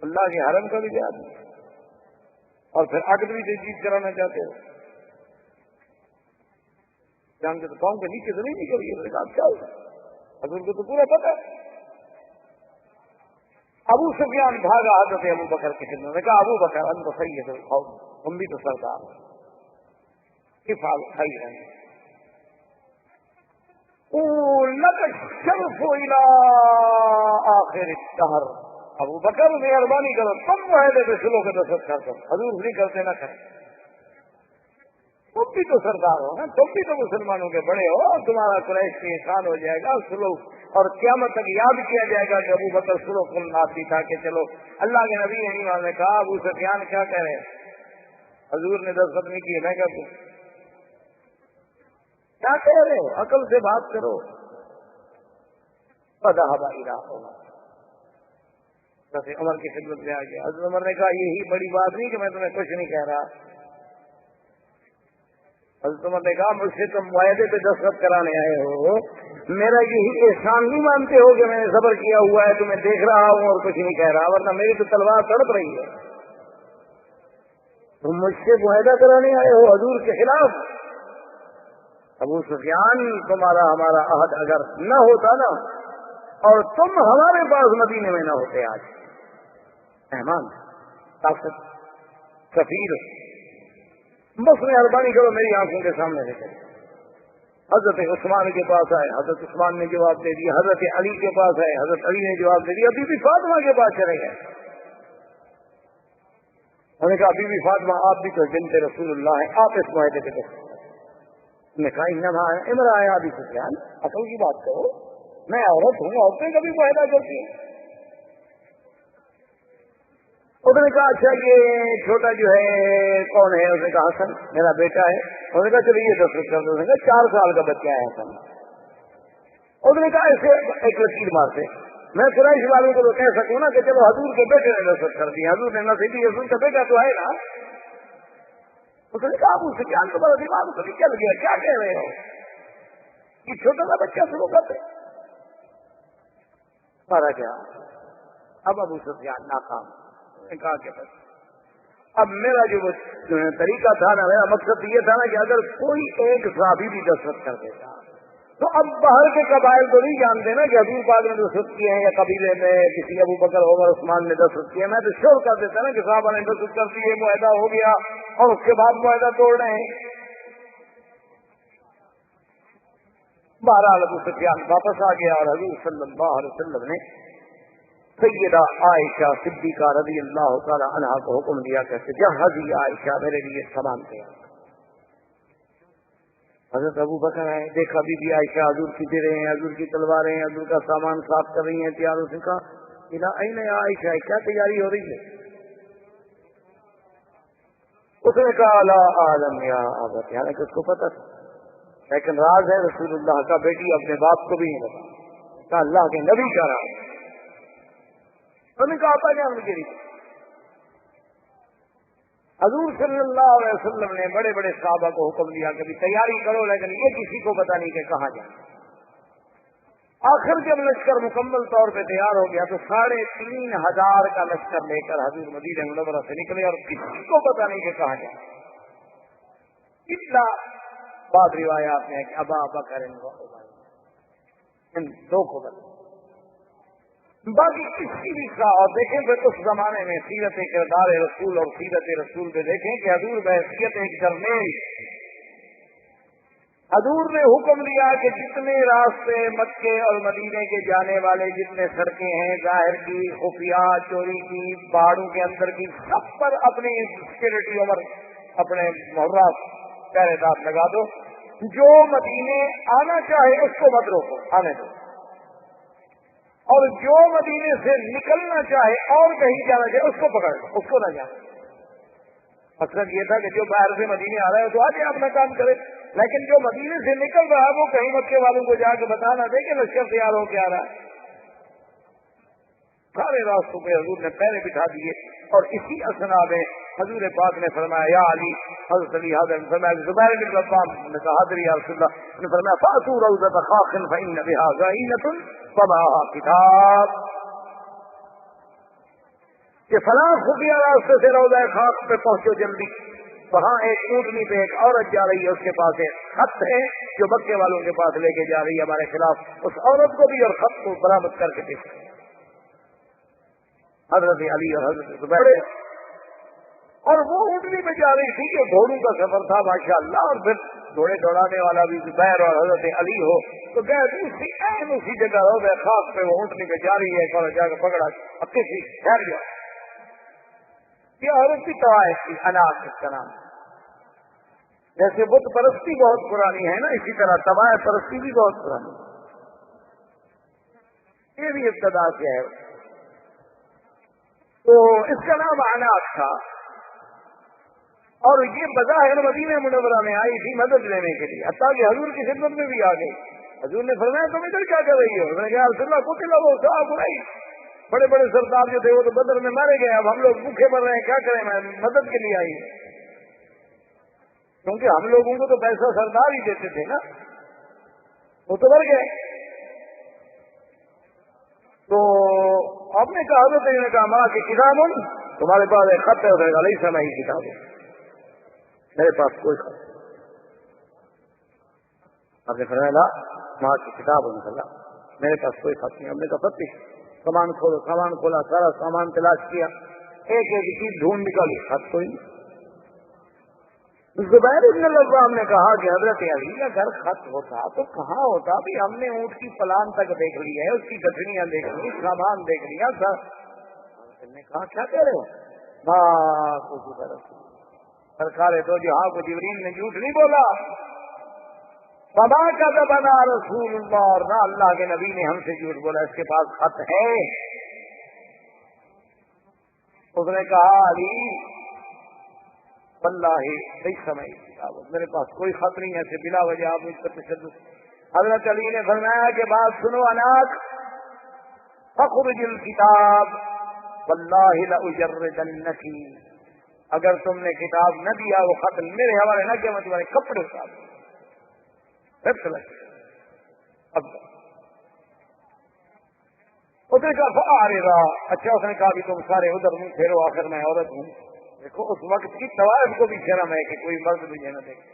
A: اللہ کے حرم کا بھی یاد نہیں، اور پھر عقد بھی تجدید کرانا چاہتے ہو، جان کے تو قوم کے نیچے تو نہیں نکلی۔ اس نے کہا کیا ہوگا، حضور کو تو پورا پتہ ہے۔ ابو سفیان بھاگا حضرت ابو بکر کی خدمت میں، کہا ابو بکر انت سید القوم، تم بھی تو سردار ہو، افعل خیرا لک الشرف الى آخر الدہر، ابو بکر مہربانی کرو تم معاہدے پہ سلو کے دستخط کر دو، حضور نہیں کرتے نہ کریں، تم بھی تو سردار ہو نا، تم بھی تو مسلمانوں کے بڑے ہو، اور تمہارا قریش سے احسان ہو جائے گا، سلو، اور قیامت تک یاد کیا جائے گا کہ ابو بکر سلو کل ناتی تھا کہ چلو۔ اللہ کے نبی نے کہا ابو سفیان کیا کہہ رہے ہیں، حضور نے دستخط نہیں کیے، میں کیا کہہ رہے ہو، عقل سے بات کرو۔ فذهب الى عمر، حضرت عمر کی خدمت میں آ گیا۔ حضرت عمر نے کہا یہی بڑی بات نہیں کہ میں تمہیں کچھ نہیں کہہ رہا۔ حضرت عمر نے کہا مجھ سے تم معاہدے پہ دستخط کرانے آئے ہو، میرا یہی احسان نہیں مانتے ہو کہ میں نے صبر کیا ہوا ہے، تمہیں دیکھ رہا ہوں اور کچھ نہیں کہہ رہا، ورنہ میری تو تلوار تڑپ رہی ہے، تم مجھ سے معاہدہ کرانے آئے ہو حضور کے خلاف۔ ابو سفیان تمہارا ہمارا عہد اگر نہ ہوتا نا، اور تم ہمارے پاس مدینے میں نہ ہوتے، آج مہمان طاقت سفیر، بس مہربانی کرو میری آنکھوں کے سامنے سے کرو۔ حضرت عثمان کے پاس آئے، حضرت عثمان نے جواب دے دیا، حضرت علی کے پاس آئے، حضرت علی نے جواب دے دیا، بی بی فاطمہ کے پاس چلے گئے۔ انہوں نے کہا بی بی فاطمہ آپ بھی تو بنت رسول اللہ ہیں، آپ اس معاہدے پہ دستخط کریں۔ انہوں نے کہا انما امرأ ابی سفیان، عقل کی بات کرو، میں عورت ہوں، عورتیں کبھی معاہدہ کرتی ہیں۔ اس نے کہا اچھا یہ چھوٹا جو ہے کون ہے؟ اس نے کہا حسن میرا بیٹا ہے۔ اس نے کہا چلو یہ دستخط کر دو۔ اس نے کہا 4 سال کا بچہ ہے حسن۔ اس نے کہا اسے ایک لکیر مارتے، میں قریش والوں کو تو کہہ سکوں نا کہ چلو حضور کے بیٹے نے دستخط کر دیا، حضور نے نصیبی حضور کا بیٹا تو ہے نا۔ اس نے کہا ابو سفیان کو بڑا دماغ کبھی چل گیا، کیا کہہ رہے ہو، یہ چھوٹا سا بچہ شروع کرتے مارا گیا۔ اب ابو سفیان ناکام نے کہا کہ بس اب میرا جو طریقہ تھا نا، میرا مقصد یہ تھا نا کہ اگر کوئی ایک صحابی بھی دستخط کر دیتا تو اب باہر کے قبائل تو نہیں جانتے نا کہ حضور پاک نے دستخط کیے ہیں، یا قبیلے میں کسی ابو بکر عمر عثمان نے دستخط کیے، میں تو شور کر دیتا نا کہ صحابہ نے دستخط کر دیے، معاہدہ ہو گیا، اور اس کے بعد معاہدہ توڑ رہے ہیں۔ بہرحال ابو سفیان واپس آ گیا، اور حضور صلی اللہ علیہ وسلم نے سیدہ عائشہ صدیقہ رضی اللہ تعالی عنہا کو حکم دیا کہ جہزی عائشہ، میرے لیے سامان تیار۔ حضرت ابو بکر آئے، دیکھا بی بی عائشہ حضور کی دے رہے ہیں، حضور کی تلواریں ہیں، حضور کا سامان صاف کر رہی ہیں تیار. اس نے کہا این یا عائشہ، کیا تیاری ہو رہی ہے؟ اس نے کہا لا اعلم یا ابت، یعنی کہ اس کو پتہ تھا لیکن راز ہے رسول اللہ کا. بیٹی اپنے باپ کو بھی نہیں بتا، کہا اللہ کے نبی کا راز. انہوں نے کہا آپا جان مجھے نہیں. حضور صلی اللہ علیہ وسلم نے بڑے بڑے صحابہ کو حکم دیا کہ بھی تیاری کرو، لیکن یہ کسی کو پتا نہیں کہ کہاں جائیں. آخر جب لشکر مکمل طور پہ تیار ہو گیا تو 3,500 کا لشکر لے کر حضور مدینہ منورہ سے نکلے اور کسی کو پتا نہیں کہ کہاں جائیں. اتنا بعد روایات میں کہ ابا بکر ان دو کو بتا. باقی کسی بھی کا اور دیکھیں پھر اس زمانے میں سیرت کردار رسول اور سیرت رسول پہ دیکھیں کہ حضور بحیثیت ایک جرنیل، حضور نے حکم دیا کہ جتنے راستے مکے اور مدینے کے جانے والے، جتنے سڑکیں ہیں ظاہر کی، خفیہ، چوری کی، پہاڑوں کے اندر کی، سب پر اپنی سیکورٹی اور اپنے محرات پہرے دار لگا دو. جو مدینے آنا چاہے اس کو مت روکو، آنے دو، اور جو مدینے سے نکلنا چاہے اور کہیں جانا چاہے اس کو پکڑ لو، اس کو نہ جانا. مقصد یہ تھا کہ جو باہر سے مدینے آ رہا ہے تو آگے اپنا کام کرے، لیکن جو مدینے سے نکل رہا ہے وہ کہیں مکے والوں کو جا کے بتانا دے کہ لشکر تیار ہو کے آ رہا ہے. سارے راستوں پہ حضور نے پہلے بٹھا دیے. اور اسی اثنا میں حضور پاک نے فرمایا یا علی، حضرت علی حاضر فرمایا زبیر بن عوام نے کہا حاضر یا رسول اللہ، نے فرمایا فاتوا روضۃ خاخ فإن بها زائنۃ فمعها کتاب، کہ فلاں خفیہ راستے سے روضہ خاک پہ پہنچو جلدی، وہاں ایک اونٹنی پہ ایک عورت جا رہی ہے، اس کے پاس ایک خط ہے جو مکے والوں کے پاس لے کے جا رہی ہے ہمارے خلاف. اس عورت کو بھی اور خط کو برآمد کر کے دے. حضرت علی اور حضرت زبیر، اور وہ اونٹنی پہ جا رہی تھی کہ گھوڑوں کا سفر تھا ماشاءاللہ، اور پھر گھوڑے دوڑانے والا بھی زبیر اور حضرت علی ہو تو گئے اسی جگہ روضہ خاک پہ وہ اونٹنی پہ جا رہی ہے، اور جا کے پکڑا اب کسی ٹھہر گیا. یہ عورت کی طوائف تھی، اناق اس کا نام. جیسے بت پرستی بہت پرانی ہے نا، اسی طرح طوائف پرستی بھی بہت پرانی. یہ بھی ابتدا سے ہے. تو اس کا نام اناق تھا، اور یہ بظاہر مدینہ منورہ میں آئی تھی مدد لینے کے لیے، حتیٰ کہ حضور کی خدمت میں بھی آ گئی. حضور نے فرمایا تم ادھر کیا کر رہی ہو؟ میں نے کہا رسول اللہ قتل وہ صاحب برائی، بڑے بڑے سردار جو تھے وہ تو بدر میں مارے گئے، اب ہم لوگ بھوکے مر رہے ہیں، کیا کریں؟ میں مدد کے لیے آئی ہوں. کیونکہ ہم لوگوں کو تو پیسہ سردار ہی دیتے تھے نا، وہ تو مر گئے. تو آپ نے کہا حضرت نے کہا ماں کی کتاب تمہارے پاس ایک خط ہے؟ اس نے کہا نہیں سنا ہی کتاب ہے، میرے پاس کوئی خط. آپ نے فرمایا ماں کی کتاب ہے، میرے پاس کوئی خط نہیں. ہم نے کہا فتش، سامان کھولو. سامان کھولا، سارا سامان تلاش کیا، ایک ایک چیز ڈھونڈ نکالی، خط کوئی نہیں. زبیر بن العوام نے کہا کہ حضرت علی اگر خط ہوتا تو کہاں ہوتا؟ بھی ہم نے اونٹ کی پلان تک دیکھ لی ہے، اس کی گٹھڑیاں دیکھ لی، سامان دیکھ لیا. نے کہا کیا کہہ رہے ہو؟ سرکار تو جہاں کو جبریل نے جھوٹ نہیں بولا. فما کذبنا رسول اللہ، اور نہ اللہ کے نبی نے ہم سے جھوٹ بولا، اس کے پاس خط ہے. اس نے کہا علی واللہ صحیح سمجھ کتاب، میرے پاس کوئی خط نہیں ہے، ایسے بلا وجہ آپ مجھ پر تشدد. حضرت علی نے فرمایا کہ بات سنو اناق، فخرج الکتاب واللہ لأجردنکی، اگر تم نے کتاب نہ دیا، وہ خط میرے حوالے نہ کیا، میں تمہارے کپڑے اتار دوں. اب اس نے کہا فآرضا، اچھا اس نے کہا بھی تم سارے ادھر منہ پھیرو، آخر میں عورت ہوں. دیکھو اس وقت کی طوائف کو بھی شرم ہے کہ کوئی مرد مجھے نہ دیکھے.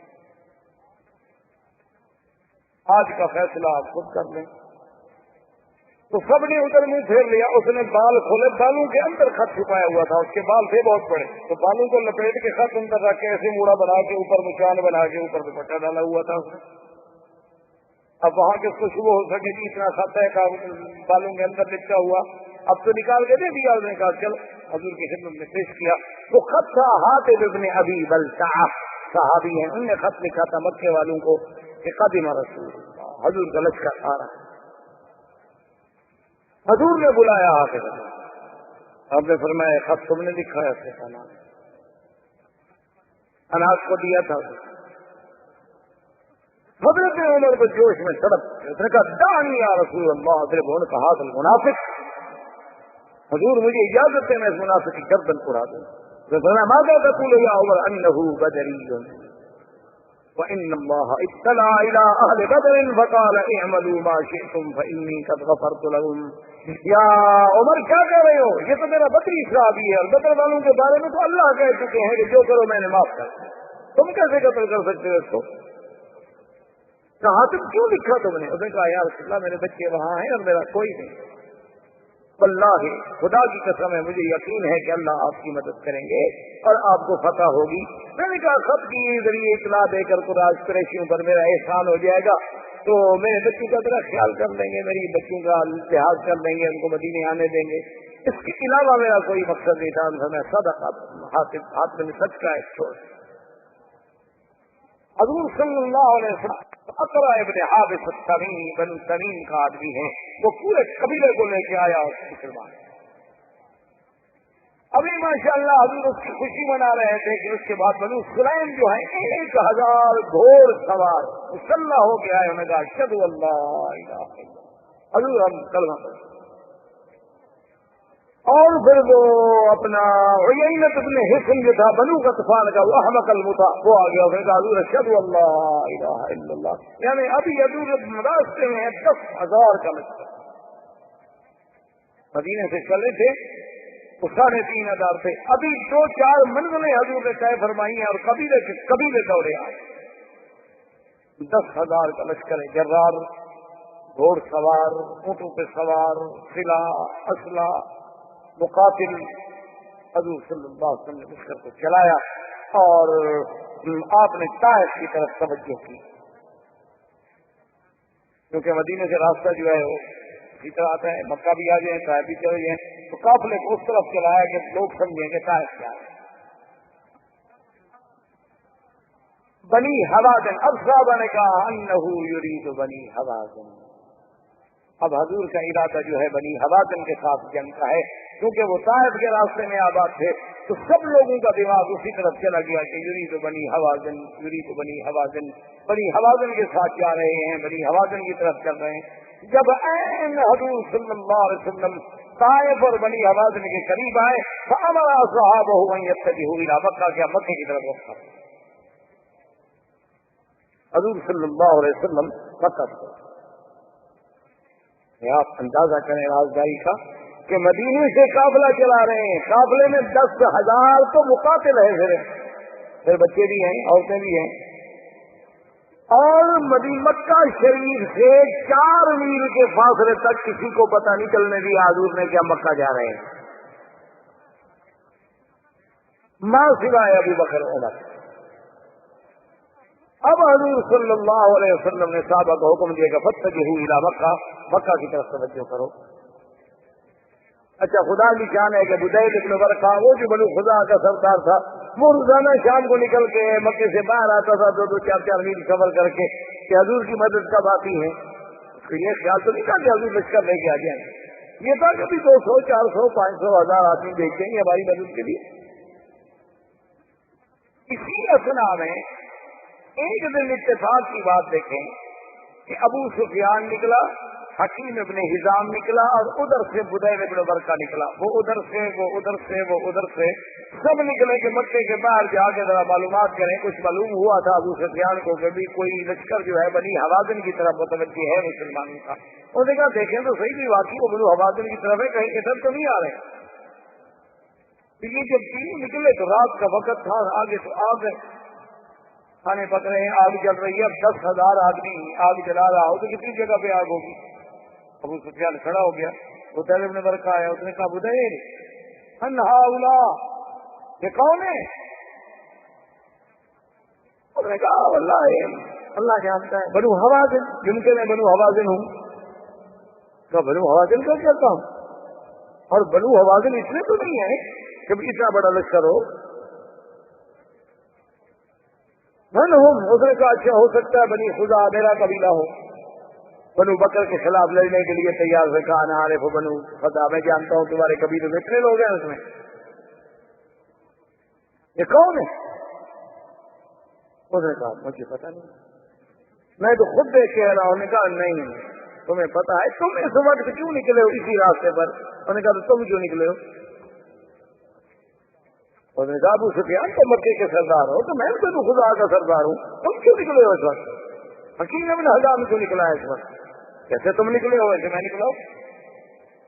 A: آج کا فیصلہ آپ خود کر لیں. تو سب نے ادھر منہ پھیر لیا. اس نے بال کھولے، بالوں کے اندر خط چھپایا ہوا تھا، اس کے بال تھے بہت بڑے، تو بالوں کو لپیٹ کے خط اندر رکھ کے ایسے موڑا بنا کے اوپر مچان بنا کے اوپر دوپٹہ ڈالا ہوا تھا. اب وہاں کے اس کو شروع ہو سکے کہ اتنا خط ہے بالوں کے اندر لپٹا ہوا، اب تو نکال کے دے دیا. اس نے کہا چل، حضور کی خدمت میں پیش کیا. وہ خط تھا حاطب ابن ابی بلتعہ، صحابی ہیں، انہوں نے خط لکھا تھا مکے والوں کو کہ قدم رسول اللہ، حضور کا لشکر آ رہا ہے. حضور نے بلایا آخر آپ نے فرمایا خط تم نے لکھا ہے؟ اس کا نام اناج کو دیا تھا. حضرت عمر کو جوش میں سڑک اس نے کہا دانی یا رسول اللہ، نے کہا المنافق، حضور مجھے اجازت ہے میں اس منافق کی گردن اڑا دوں. ماذا تقول يا عمر انه بدري وان الله اطلع الى اهل بدر فقال اعملوا ما شئتم فاني قد غفرت لهم. یا عمر کیا کہہ رہے ہو؟ یہ تو میرا بدری صحابی ہے اور بدر والوں کے بارے میں تو اللہ کہہ چکے ہیں کہ جو کرو میں نے معاف کر دیا. تم کیسے قتل کر سکتے ہو اس کو؟ کہا تم کیوں لکھا تم نے؟ اس نے کہا یا رسول اللہ میرے بچے وہاں ہیں اور میرا کوئی نہیں. واللہ خدا کی قسم ہے مجھے یقین ہے کہ اللہ آپ کی مدد کریں گے اور آپ کو فتح ہوگی. میں نے کہا سب کی ذریعے اطلاع دے کر قریش قریشیوں پر میرا احسان ہو جائے گا تو میرے بچوں کا ذرا خیال کر لیں گے، میری بچوں کا لحاظ کر لیں گے، ان کو مدینے آنے دیں گے. اس کے علاوہ میرا کوئی مقصد نہیں تھا. میں صدقہ ہاتھ میں سچ کا ایک چھوڑ. حضور صلی اللہ علیہ وسلم اقرا ابن حابس التمیم بن تمیم کا آدمی ہے، وہ پورے قبیلے کو لے کے آیا اور مسلمان. ابھی ماشاءاللہ حضور اس کی خوشی منا رہے تھے کہ اس کے بعد بنو سلیم جو ہے 1000 گھوڑ سوار مسلح ہو کے آئے. انہوں نے کہا اشہد ان لا الہ الا اللہ، حضور ہم کلمہ پڑھیں. اور پھر وہ اپنا عیینۃ بن حصن جو تھا بنو غطفان کا وہ احمق المتا وہ آ گیا. انہوں نے کہا حضور اشہد ان لا الہ الا اللہ. یعنی ابھی حضور راستے میں 10,000 کا لشکر مدینے سے چلے تھے، 3,500 تھے. ابھی 2-4 منزلیں حضور نے طے فرمائی ہیں اور قبیلے دورے آئے. 10,000 کا لشکر ہے، جرار، گھوڑ سوار، اونٹوں پہ سوار، سلاح، اسلحہ، مقاتل. حضور صلی اللہ علیہ وسلم نے لشکر کو چلایا اور آپ نے طائف کی طرف توجہ کی کیونکہ مدینے سے راستہ جو ہے وہ اسی طرح آتا ہے، مکہ بھی آ جائیں طائف بھی چلے جائیں. تو قافلے کو اس طرف چلایا کہ لوگ سمجھیں کہ طائف کیا ہے. بنی حوازن، اب صحابہ نے کہا انہ یرید بنی حوازن. اب حضور کا ارادہ جو ہے بنی حوازن کے ساتھ جنگ کا ہے، کیونکہ وہ طائف کے راستے میں آباد تھے تو سب لوگوں کا دماغ اسی طرف چلا گیا کہ یرید بنی حوازن، یرید بنی حوازن. بنی حوازن کے ساتھ جا رہے ہیں، بنی حوازن کی طرف چل رہے ہیں. جب عین حضور صلی اللہ علیہ وسلم طائف اور بنی حوازن کے قریب آئے فامر اصحابہ ان یتجہوا الی مکہ، کیا مکے کی طرف رخ. حضور صلی اللہ علیہ وسلم مکہ سے. آپ اندازہ کریں رازداری کا کہ مدینے سے قافلہ چلا رہے ہیں، قافلے میں 10,000 تو مقاتل ہے، پھر بچے بھی ہیں، عورتیں بھی ہیں. اور مکہ شریف سے 4 میل کے فاصلے تک کسی کو پتہ نہیں چلنے دیا حضور نے کہ ہم مکہ جا رہے ہیں، ماں سوائے ابو بکر عمر. اب حضور صلی اللہ علیہ وسلم نے صحابہ کو حکم دیا کہ فتجہوا الی مکہ، مکہ کی طرف توجہ کرو. اچھا خدا کی شان ہے کہ بدیل ابن ورقہ وہ جو بنو خزاع کا سردار تھا، وہ روزانہ شام کو نکل کے مکے سے باہر آتا تھا 2-4 میل سفر کر کے کہ حضور کی مدد کب آتی ہے. اس کو یہ خیال تو نہیں تھا کہ حضور لشکر لے کے آ جائیں، یہ تھا کہ 200, 400, 500, 1000 آدمی بھیج دیں گے ہماری مدد کے لیے. اسی اثنا میں ایک دن اتفاق کی بات دیکھیں کہ ابو سفیان نکلا، حکیم ابن حزام نکلا اور ادھر سے بدیل ابن ورقہ نکلا. وہ ادھر سے سب نکلے کہ مکے کے باہر جا کے ذرا معلومات کریں. کچھ معلوم ہوا تھا ابو سفیان کو کہ بھی کوئی لشکر جو ہے بنی حوازن کی طرف متوجہ ہے مسلمانوں کا. انہوں نے کہا دیکھیں تو صحیح بھی واقعی وہ بنو حوازن کی طرف ہے، کہیں ادھر تو نہیں آ رہے. یہ جب تین نکلے تو رات کا وقت تھا، آگے تو آگ کھانے پک رہے ہیں، آگ جل رہی ہے. اب 10,000 آدمی آگ جلا رہا ہو تو کتنی جگہ پہ آگ ہوگی. ابو سفیان کھڑا ہو گیا، بدیل ابن ورقہ آیا، اس نے کہا بدیل ان ہؤلاء، یہ کون ہے؟ اس نے کہا اللہ جانتا ہے، بنو حوازن، جن کے میں بنو حوازن ہوں. کہا بنو حوازن کا کیا کام؟ اور بنو حوازن اتنے تو نہیں ہے کہ اتنا بڑا لشکر ہو. من ہم، اس نے کہا اچھا ہو سکتا ہے بنی خدا میرا قبیلہ ہو، بنو بکر کے خلاف لڑنے کے لیے تیار سے کہا نہ عارف بنو خدا، میں جانتا ہوں تمہارے قبیلے میں اتنے لوگ ہیں، اس میں یہ کون ہے؟ اس نے کہا مجھے پتا نہیں، میں تو خود دیکھ کے رہا ہوں۔ نے کہا نہیں تمہیں پتا ہے، تم اس وقت کیوں نکلے ہو اسی راستے پر؟ انہوں نے کہا تم کیوں نکلے ہو؟ انہوں نے کہا ابو سفیان تو مکے کے سردار ہو، تو میں تو خدا کا سردار ہوں، تم کیوں نکلے ہو اس وقت؟ حکیم ابن حزام کیوں نکلا ہے اس وقت؟ کیسے تم نکلے ہو ایسے میں نکلا ہوں؟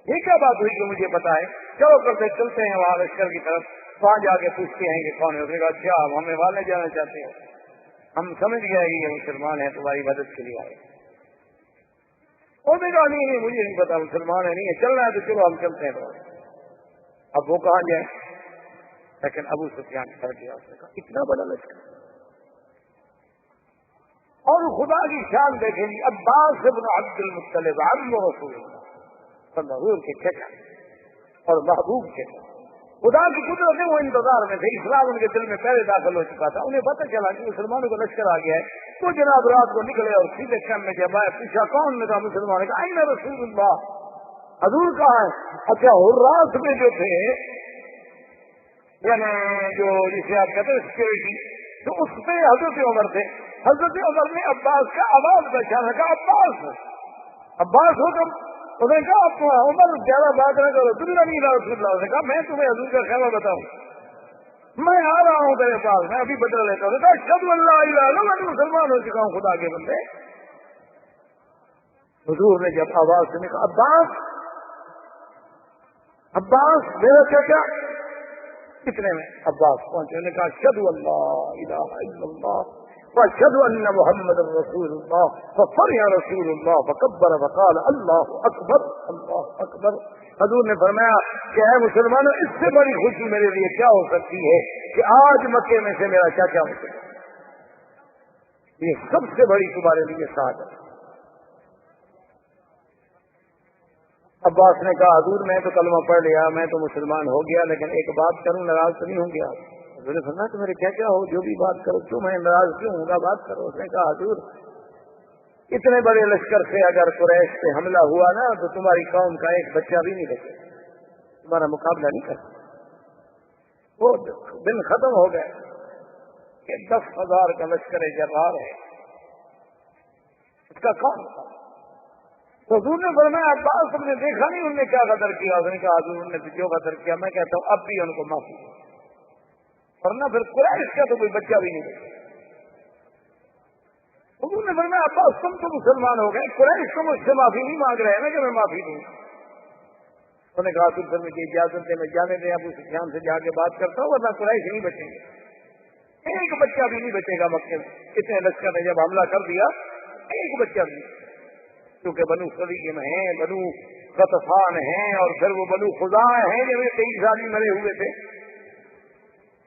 A: یہ کیا بات ہوئی کہ مجھے پتا ہے؟ چلو کرتے چلتے ہیں وہاں لشکر کی طرف، وہاں جا کے پوچھتے ہیں کہ کون ہے۔ اس نے کہا اچھا آپ ہمیں والے جانا چاہتے ہو، ہم سمجھ گئے کہ یہ مسلمان ہیں تمہاری مدد کے لیے آئے۔ اور کہا نہیں مجھے نہیں پتا مسلمان ہے، نہیں ہے، چلنا ہے تو چلو ہم چلتے ہیں۔ اب وہ کہاں جائے؟ لیکن ابو سفیان کر گیا، اس نے کہا اتنا بڑا لشکر، اور خدا کی شان دیکھیں گی، عباس ابن عبد المطلب عم رسول اللہ صلی اللہ علیہ وسلم کے چچا اور محبوب چچا، خدا کی قدرت ہے، وہ انتظار میں تھے، اسلام ان کے دل میں پہلے داخل ہو چکا تھا، انہیں پتہ چلا کہ مسلمانوں کا لشکر آ گیا ہے، وہ جناب رات کو نکلے اور سیدھے شام میں جب آئے پوچھا کون؟ نے کہا مسلمان، نے کہا این رسول اللہ، حضور کہاں ہے؟ اچھا حراس میں جو تھے، یعنی جو جسے آپ کہتے ہیں سیکورٹی، تو اس پہ حضرت عمر تھے، حضرت عمر نے عباس کا آواز پہچانا، کہا عباس عباس ہو تم؟ اس نے کہا آپ عمر زیادہ بات نہ کرو، دنیا نہیں رسول اللہ نے کہا میں تمہیں حضور کا خیمہ بتاؤں، میں آ رہا ہوں تیرے پاس، میں ابھی بدل لیتا ہوں۔ کہا اشہد ان لا الہ الا اللہ، میں مسلمان ہو چکا ہوں خدا کے بندے۔ حضور نے جب آواز سنی کہا عباس عباس میرا چچا، کتنے میں عباس پہنچے، نے کہا اشہد ان لا الہ الا اللہ واشهد ان محمد رسول اللہ، ففرح رسول اللہ فکبر فقال اللہ اکبر اللہ اکبر۔ حضور نے فرمایا کہ اے مسلمانوں، اس سے بڑی خوشی میرے لیے کیا ہو سکتی ہے کہ آج مکے میں سے میرا چاچا ہو سکتا، یہ سب سے بڑی تمہارے لیے سعادت۔ عباس نے کہا حضور میں تو کلمہ پڑھ لیا، میں تو مسلمان ہو گیا، لیکن ایک بات کروں، ناراض تو نہیں ہوں گے آپ؟ حضور نے فرمایا تو میرے کیا ہو، جو بھی بات کرو، کیوں میں ناراض کیوں ہوں گا، بات کرو۔ اس نے کہا حضور اتنے بڑے لشکر سے اگر قریش سے حملہ ہوا نا تو تمہاری قوم کا ایک بچہ بھی نہیں بچے، تمہارا مقابلہ نہیں کر سکتا۔ وہ دن ختم ہو گئے کہ 10,000 کا لشکر جبار ہے، اس کا کون تھا؟ تو حضور نے فرمایا عباس تم نے دیکھا نہیں انہوں نے کیا غدر کیا؟ اس نے کہا حضور نے جو غدر کیا، میں کہتا ہوں اب بھی ان کو معافی دو، ورنہ پھر قریش کا تو کوئی بچہ بھی نہیں بچا۔ حضور نے فرمایا عباس تم تو مسلمان ہو گئے، قریش تو مجھ سے معافی نہیں مانگ رہے ہیں نا کہ میں معافی دوں۔ انہوں نے کہا تم پھر مجھے اجازت دے، میں جانے دیں ابو سفیان سے جا کے بات کرتا ہوں، ورنہ قریش نہیں بچیں گے، ایک بچہ بھی نہیں بچے گا مکے میں۔ اتنے لشکر نے جب حملہ کر دیا ایک بچہ بھی، کیونکہ بنو سلیم ہیں، بنو غطفان ہیں، اور پھر وہ بنو خزاع ہیں جو 23 آدمی مرے ہوئے تھے،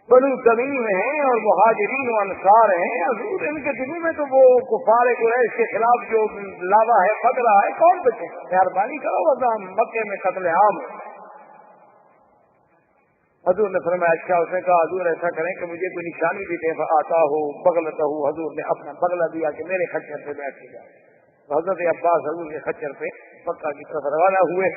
A: بنو تمیم ہیں، اور مہاجرین و انصار ہیں۔ حضور ان کے دلوں میں تو وہ کفار قریش کے خلاف جو لاوا ہے پھٹ رہا ہے، کون بچے؟ مہربانی کرو ورنہ مکے میں قتل عام۔ حضور نے فرمایا اچھا۔ اس نے کہا حضور ایسا کریں کہ مجھے کوئی نشانی بھی دے، آتا ہو بغلتہ ہو۔ حضور نے اپنا بغلہ دیا کہ میرے خچر پہ بیٹھ کے جائے۔ حضرت عباس حضور کے خچر پہ مکہ کی طرف روانہ ہوئے۔